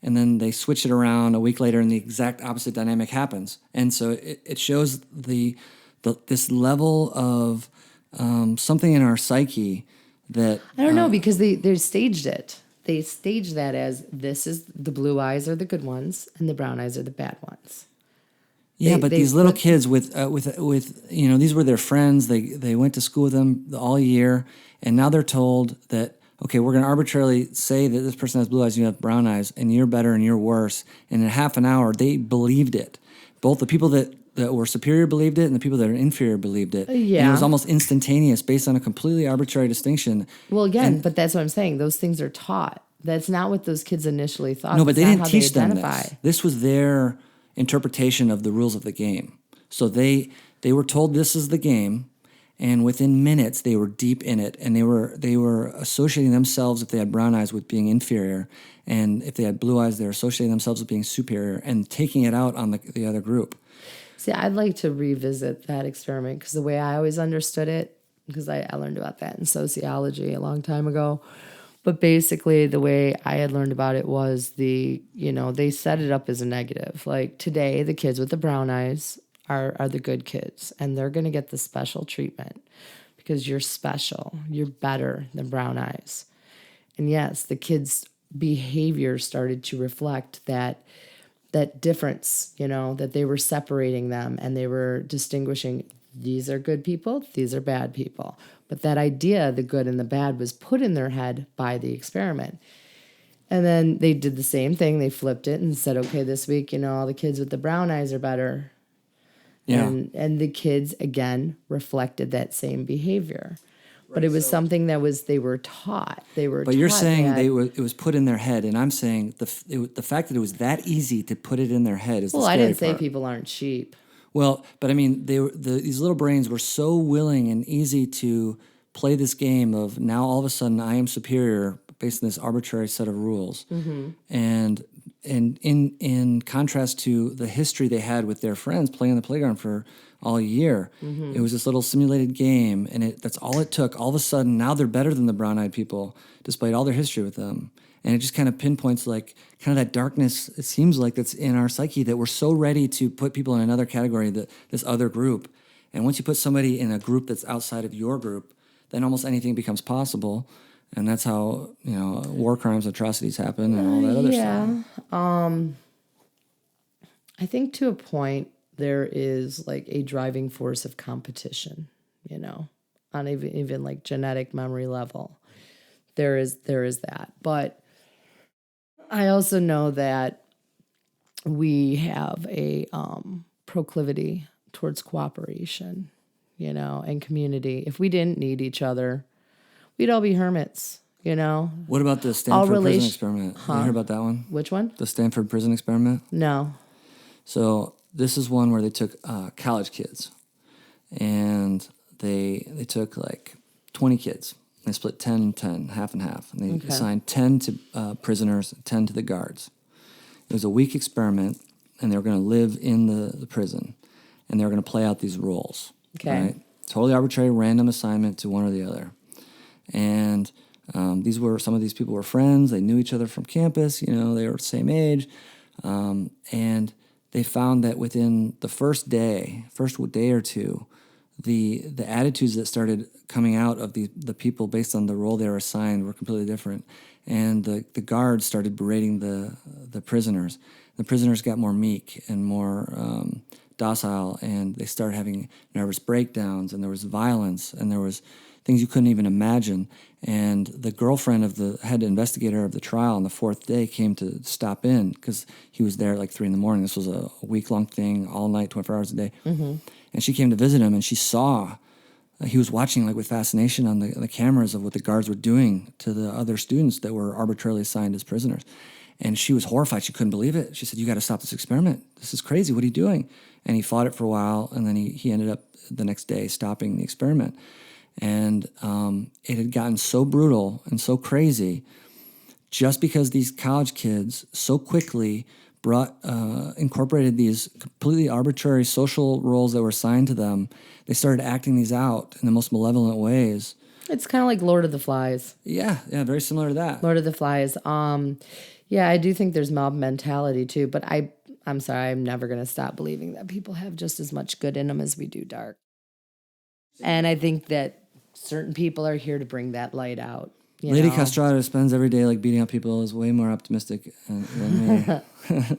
then they switch it around a week later, and the exact opposite dynamic happens. And so it shows this level of something in our psyche that I don't know, because they staged it. They staged that as this is the blue eyes are the good ones and the brown eyes are the bad ones. Yeah, but these little kids with these were their friends. They went to school with them all year, and now they're told that, okay, we're going to arbitrarily say that this person has blue eyes and you have brown eyes, and you're better and you're worse. And in half an hour, they believed it. Both the people that were superior believed it, and the people that are inferior believed it. Yeah. And it was almost instantaneous based on a completely arbitrary distinction. Well, again, but that's what I'm saying. Those things are taught. That's not what those kids initially thought. No, but That's they not didn't how teach them identify. this. This was their interpretation of the rules of the game. So they were told this is the game, and within minutes they were deep in it, and they were associating themselves, if they had brown eyes, with being inferior, and if they had blue eyes, they were associating themselves with being superior and taking it out on the other group. See, I'd like to revisit that experiment, because the way I always understood it, because I learned about that in sociology a long time ago. But basically, the way I had learned about it was they set it up as a negative. Like, today, the kids with the brown eyes are the good kids, and they're going to get the special treatment because you're special. You're better than brown eyes. And yes, the kids' behavior started to reflect that difference, that they were separating them and they were distinguishing, these are good people, these are bad people. But that idea, the good and the bad, was put in their head by the experiment. And then they did the same thing. They flipped it and said, okay, this week, all the kids with the brown eyes are better. Yeah. And the kids, again, reflected that same behavior. But it was something that they were taught. But you're saying it was put in their head, and I'm saying the fact that it was that easy to put it in their head is the scary I didn't say part. people aren't sheep. Well, but I mean, these little brains were so willing and easy to play this game of, now all of a sudden I am superior based on this arbitrary set of rules. Mm-hmm. And in contrast to the history they had with their friends playing on the playground for all year, it was this little simulated game, and that's all it took. All of a sudden, now they're better than the brown-eyed people, despite all their history with them. And it just kind of pinpoints kind of that darkness, it seems like, that's in our psyche, that we're so ready to put people in another category, this other group. And once you put somebody in a group that's outside of your group, then almost anything becomes possible. And that's how, war crimes, atrocities happen and all that other stuff. I think to a point there is like a driving force of competition, on even like genetic memory level. There is that. But I also know that we have a proclivity towards cooperation, and community. If we didn't need each other, we'd all be hermits, What about the Stanford prison experiment? You hear about that one? Which one? The Stanford prison experiment? No. So this is one where they took college kids, and they took like 20 kids. They split 10 and 10, half and half. And they assigned 10 to prisoners, 10 to the guards. It was a week experiment, and they were going to live in the prison, and they were going to play out these roles. Okay. Right? Totally arbitrary, random assignment to one or the other. And some of these people were friends. They knew each other from campus. They were the same age. And they found that within the first day or two, the attitudes that started coming out of the people based on the role they were assigned were completely different. And the guards started berating the prisoners. The prisoners got more meek and more docile, and they started having nervous breakdowns, and there was violence, and there was things you couldn't even imagine. And the girlfriend of the head investigator of the trial on the fourth day came to stop in because he was there at like 3 a.m. This was a week-long thing, all night, 24 hours a day. Mm-hmm. And she came to visit him, and she saw he was watching with fascination on the cameras of what the guards were doing to the other students that were arbitrarily assigned as prisoners. And she was horrified. She couldn't believe it. She said, "You got to stop this experiment. This is crazy. What are you doing?" And he fought it for a while, and then he ended up the next day stopping the experiment. And it had gotten so brutal and so crazy just because these college kids so quickly incorporated these completely arbitrary social roles that were assigned to them. They started acting these out in the most malevolent ways. It's kind of like Lord of the Flies. Yeah, very similar to that. Lord of the Flies. Yeah, I do think there's mob mentality too, but I'm sorry, I'm never going to stop believing that people have just as much good in them as we do dark. And I think that certain people are here to bring that light out. Lady Castratta spends every day like beating up people, is way more optimistic than me.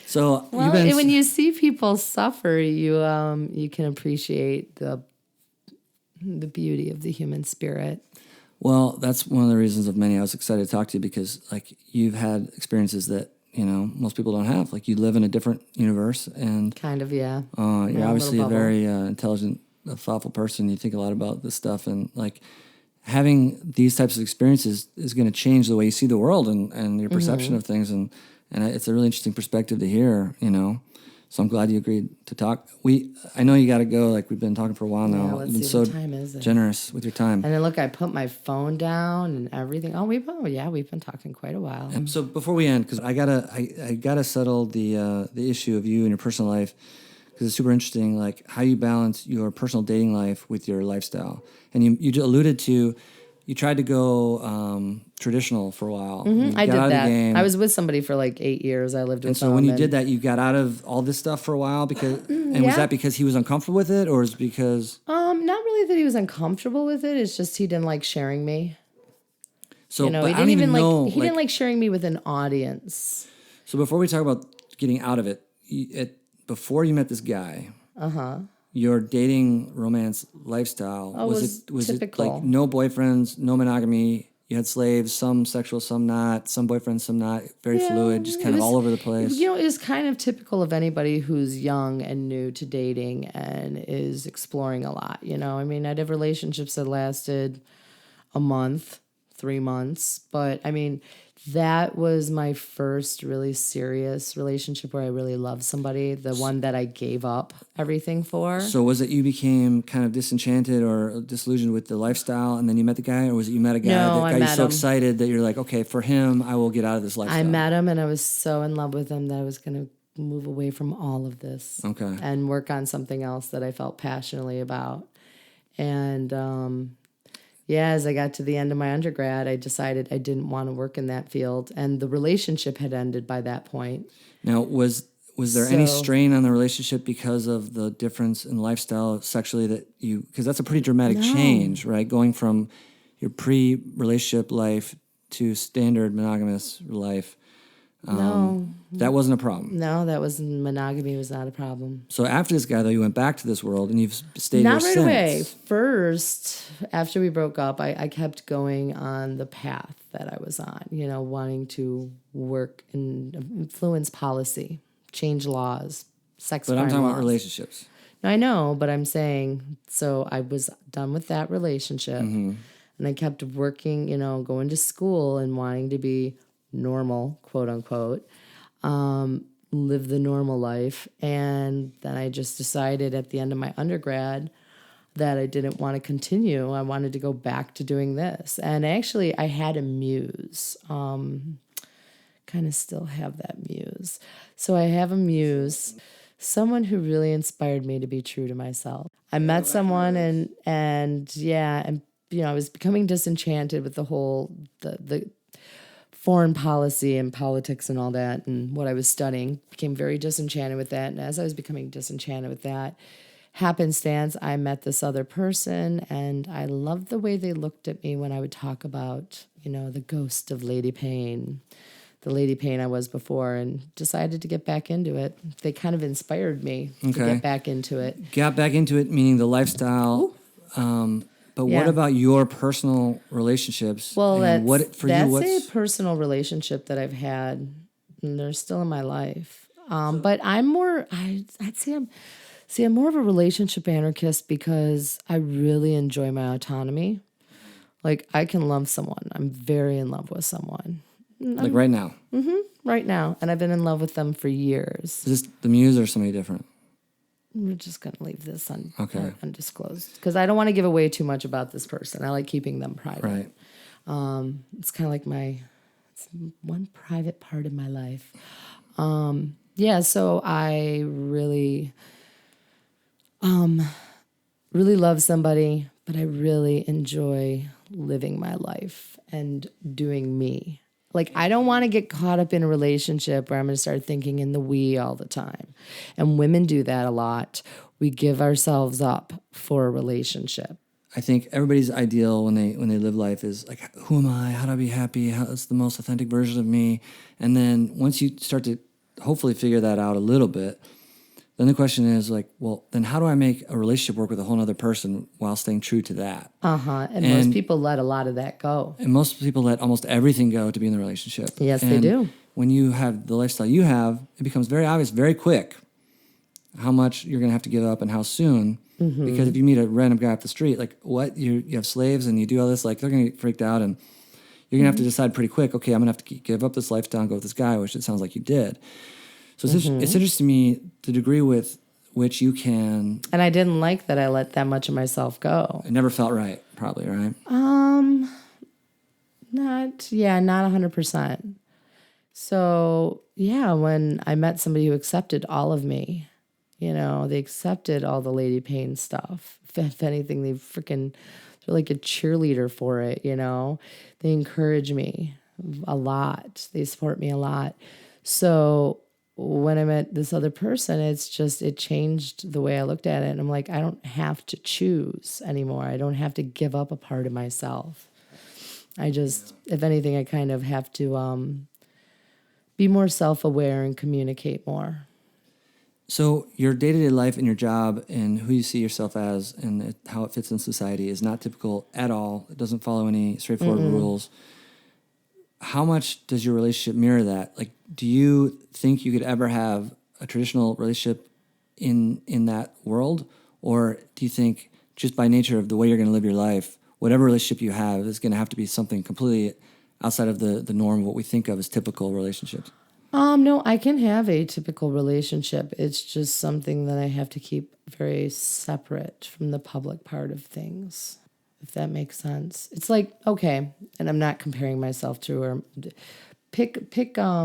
So when you see people suffer, you can appreciate the beauty of the human spirit. Well, that's one of the reasons of many I was excited to talk to you, because like you've had experiences that most people don't have. Like you live in a different universe, and kind of you're obviously a very intelligent, thoughtful person. You think a lot about this stuff, and like having these types of experiences is going to change the way you see the world and your perception of things, and it's a really interesting perspective to hear. So I'm glad you agreed to talk. I know you got to go. Like we've been talking for a while now. Yeah, let's You've been see, so what time is it? generous with your time. And then look, I put my phone down and everything. We've been talking quite a while. So before we end, because I gotta settle the issue of you and your personal life, because it's super interesting, like how you balance your personal dating life with your lifestyle. And you alluded to, you tried to go traditional for a while. I did that. I was with somebody for like 8 years. I lived with them. And so when you did that, you got out of all this stuff for a while, was that because he was uncomfortable with it, or is it because? Not really that he was uncomfortable with it. It's just he didn't like sharing me. So he didn't even like he didn't like sharing me with an audience. So before we talk about getting out of it, before you met this guy, your dating romance lifestyle was it like no boyfriends, no monogamy? You had slaves, some sexual, some not, some boyfriends, some not, very fluid, just kind of all over the place. It is kind of typical of anybody who's young and new to dating and is exploring a lot. I'd have relationships that lasted a month, 3 months, but that was my first really serious relationship where I really loved somebody, the one that I gave up everything for. So was it you became kind of disenchanted or disillusioned with the lifestyle, and then you met the guy, or was it you met a guy that got you so excited that you're like, okay, for him, I will get out of this lifestyle? I met him, and I was so in love with him that I was going to move away from all of this and work on something else that I felt passionately about. And as I got to the end of my undergrad, I decided I didn't want to work in that field, and the relationship had ended by that point. Now, was there any strain on the relationship because of the difference in lifestyle sexually because that's a pretty dramatic change, right? Going from your pre-relationship life to standard monogamous life. No. That wasn't a problem. No, monogamy was not a problem. So after this guy, though, you went back to this world and you've stayed not here right since. away. First, after we broke up, I kept going on the path that I was on, wanting to work and influence policy, change laws, sex crime laws. But I'm talking about relationships. I know, but I'm saying, so I was done with that relationship. And I kept working, going to school and wanting to be normal, quote unquote, live the normal life. And then I just decided at the end of my undergrad that I didn't want to continue. I wanted to go back to doing this. And actually, I had a muse. Kind of still have that muse. So I have a muse, someone who really inspired me to be true to myself. I met someone and I was becoming disenchanted with the whole the foreign policy and politics and all that, and what I was studying, became very disenchanted with that. And as I was becoming disenchanted with that, happenstance, I met this other person, and I loved the way they looked at me when I would talk about, the ghost of Lady Payne, the Lady Payne I was before, and decided to get back into it. They kind of inspired me to get back into it. Got back into it, meaning the lifestyle. But what about your personal relationships? Well, that's a personal relationship that I've had, and they're still in my life. But I'm more, I'd say I'm more of a relationship anarchist because I really enjoy my autonomy. Like, I can love someone. I'm very in love with someone. Like right now? Right now. And I've been in love with them for years. Is this the muse or somebody different? We're just going to leave this undisclosed because I don't want to give away too much about this person. I like keeping them private. Right. It's kind of like it's one private part of my life. So I really, really love somebody, but I really enjoy living my life and doing me. Like, I don't want to get caught up in a relationship where I'm going to start thinking in the we all the time. And women do that a lot. We give ourselves up for a relationship. I think everybody's ideal when they live life is like, who am I? How do I be happy? How's the most authentic version of me? And then once you start to hopefully figure that out a little bit, then the question is like, well, then how do I make a relationship work with a whole other person while staying true to that? And most people let a lot of that go. And most people let almost everything go to be in the relationship. Yes, they do. When you have the lifestyle you have, it becomes very obvious very quick how much you're going to have to give up and how soon. Mm-hmm. Because if you meet a random guy off the street, like, what? You have slaves and you do all this, like, they're going to get freaked out and you're going to have to decide pretty quick, okay, I'm going to have to give up this lifestyle and go with this guy, which it sounds like you did. So it's interesting to me the degree with which you can... And I didn't like that I let that much of myself go. It never felt right, probably, right? Not 100%. So, yeah, when I met somebody who accepted all of me, they accepted all the Lady Pain stuff. If anything, they're like a cheerleader for it, They encourage me a lot. They support me a lot. So when I met this other person, it changed the way I looked at it. And I'm like, I don't have to choose anymore. I don't have to give up a part of myself. If anything, I kind of have to be more self-aware and communicate more. So your day-to-day life and your job and who you see yourself as and how it fits in society is not typical at all. It doesn't follow any straightforward rules. How much does your relationship mirror that? Like, do you think you could ever have a traditional relationship in that world? Or do you think just by nature of the way you're going to live your life, whatever relationship you have is going to have to be something completely outside of the norm of what we think of as typical relationships? No, I can have a typical relationship. It's just something that I have to keep very separate from the public part of things, if that makes sense. It's like, okay, and I'm not comparing myself to her. Pick I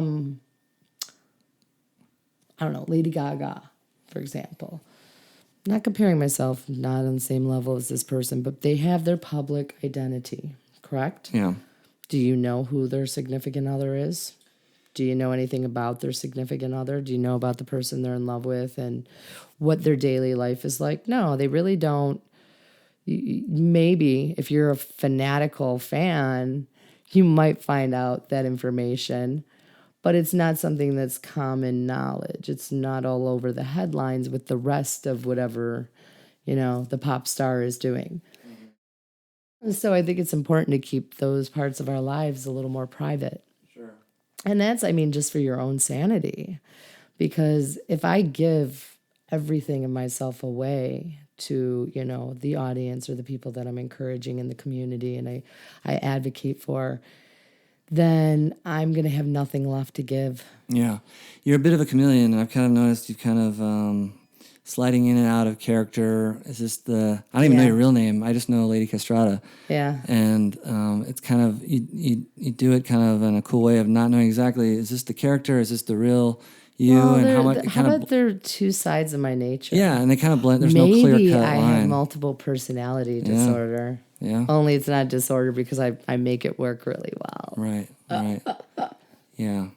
don't know, Lady Gaga, for example. Not comparing myself, not on the same level as this person, but they have their public identity, correct? Yeah. Do you know who their significant other is? Do you know anything about their significant other? Do you know about the person they're in love with and what their daily life is like? No, they really don't. Maybe if you're a fanatical fan, you might find out that information, but it's not something that's common knowledge. It's not all over the headlines with the rest of whatever, the pop star is doing. And so I think it's important to keep those parts of our lives a little more private. And that's, just for your own sanity. Because if I give everything of myself away to, the audience or the people that I'm encouraging in the community and I advocate for, then I'm going to have nothing left to give. Yeah. You're a bit of a chameleon, and I've kind of noticed you've kind of sliding in and out of character. Is this I don't even know your real name. I just know Lady Castratta. Yeah. And it's kind of, you do it kind of in a cool way of not knowing exactly, is this the character? Is this the real you? Well, and how much? How about there are two sides of my nature? Yeah, and they kind of blend. There's Maybe no clear cut I line. have multiple personality disorder. Yeah. Only it's not disorder because I make it work really well. Right. Yeah.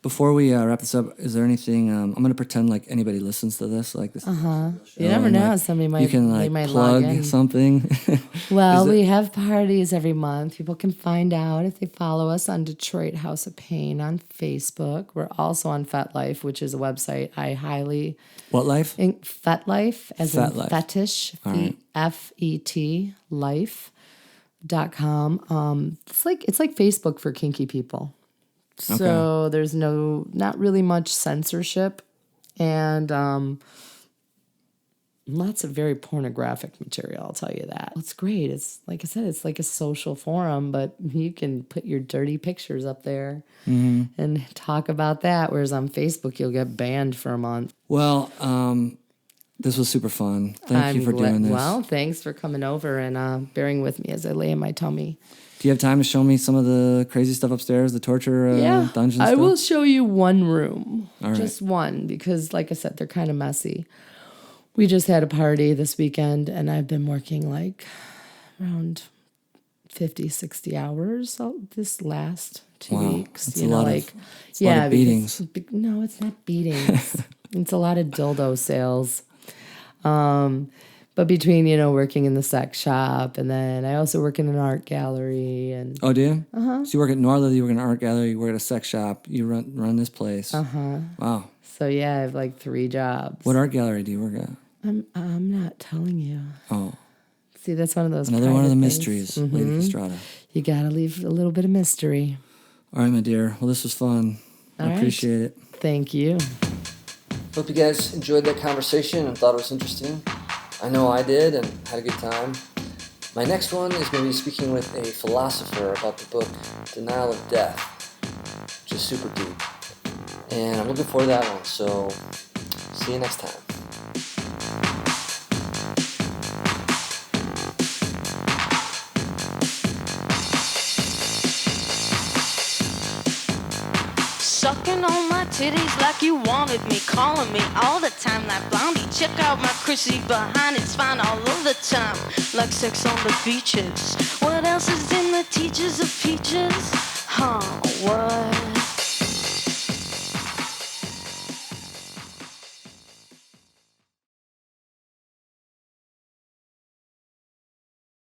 Before we wrap this up, is there anything? I'm going to pretend like anybody listens to this. Like this. You never know. Like, Somebody might. You can they might plug log in. something. Well, we have parties every month. People can find out if they follow us on Detroit House of Pain on Facebook. We're also on FetLife, which is a website I highly. What life? FetLife, as in FetLife. fetish, FET, life.com. It's like Facebook for kinky people. So there's not really much censorship and lots of very pornographic material, I'll tell you that. It's great. It's like I said, it's like a social forum, but you can put your dirty pictures up there and talk about that, whereas on Facebook you'll get banned for a month. Well, this was super fun. Thank you for doing this. Well, thanks for coming over and bearing with me as I lay in my tummy. Do you have time to show me some of the crazy stuff upstairs, the torture dungeon stuff? I will show you one room. All right. Just one, because like I said, they're kind of messy. We just had a party this weekend, and I've been working like around 50, 60 hours this last 2 weeks. That's a lot of because- beatings. No, it's not beatings. It's a lot of dildo sales. But between, working in the sex shop, and then I also work in an art gallery. And Oh, do you? Uh-huh. So you work at Northland, you work in an art gallery, you work at a sex shop, you run this place. Uh-huh. Wow. So yeah, I have like 3 jobs. What art gallery do you work at? I'm not telling you. Oh. See, that's one of those Another one of the private mysteries, things. Lady Castratta. You gotta leave a little bit of mystery. All right, my dear. Well, this was fun. I appreciate it. Thank you. Hope you guys enjoyed that conversation and thought it was interesting. I know I did and had a good time. My next one is going to be speaking with a philosopher about the book Denial of Death, which is super deep. And I'm looking forward to that one, so see you next time. Sucking on my titties like you wanted me, calling me all the time, that blondie. Check out my Chrissy behind, it's fine all of the time, like sex on the beaches. What else is in the teachers of peaches? Huh, what?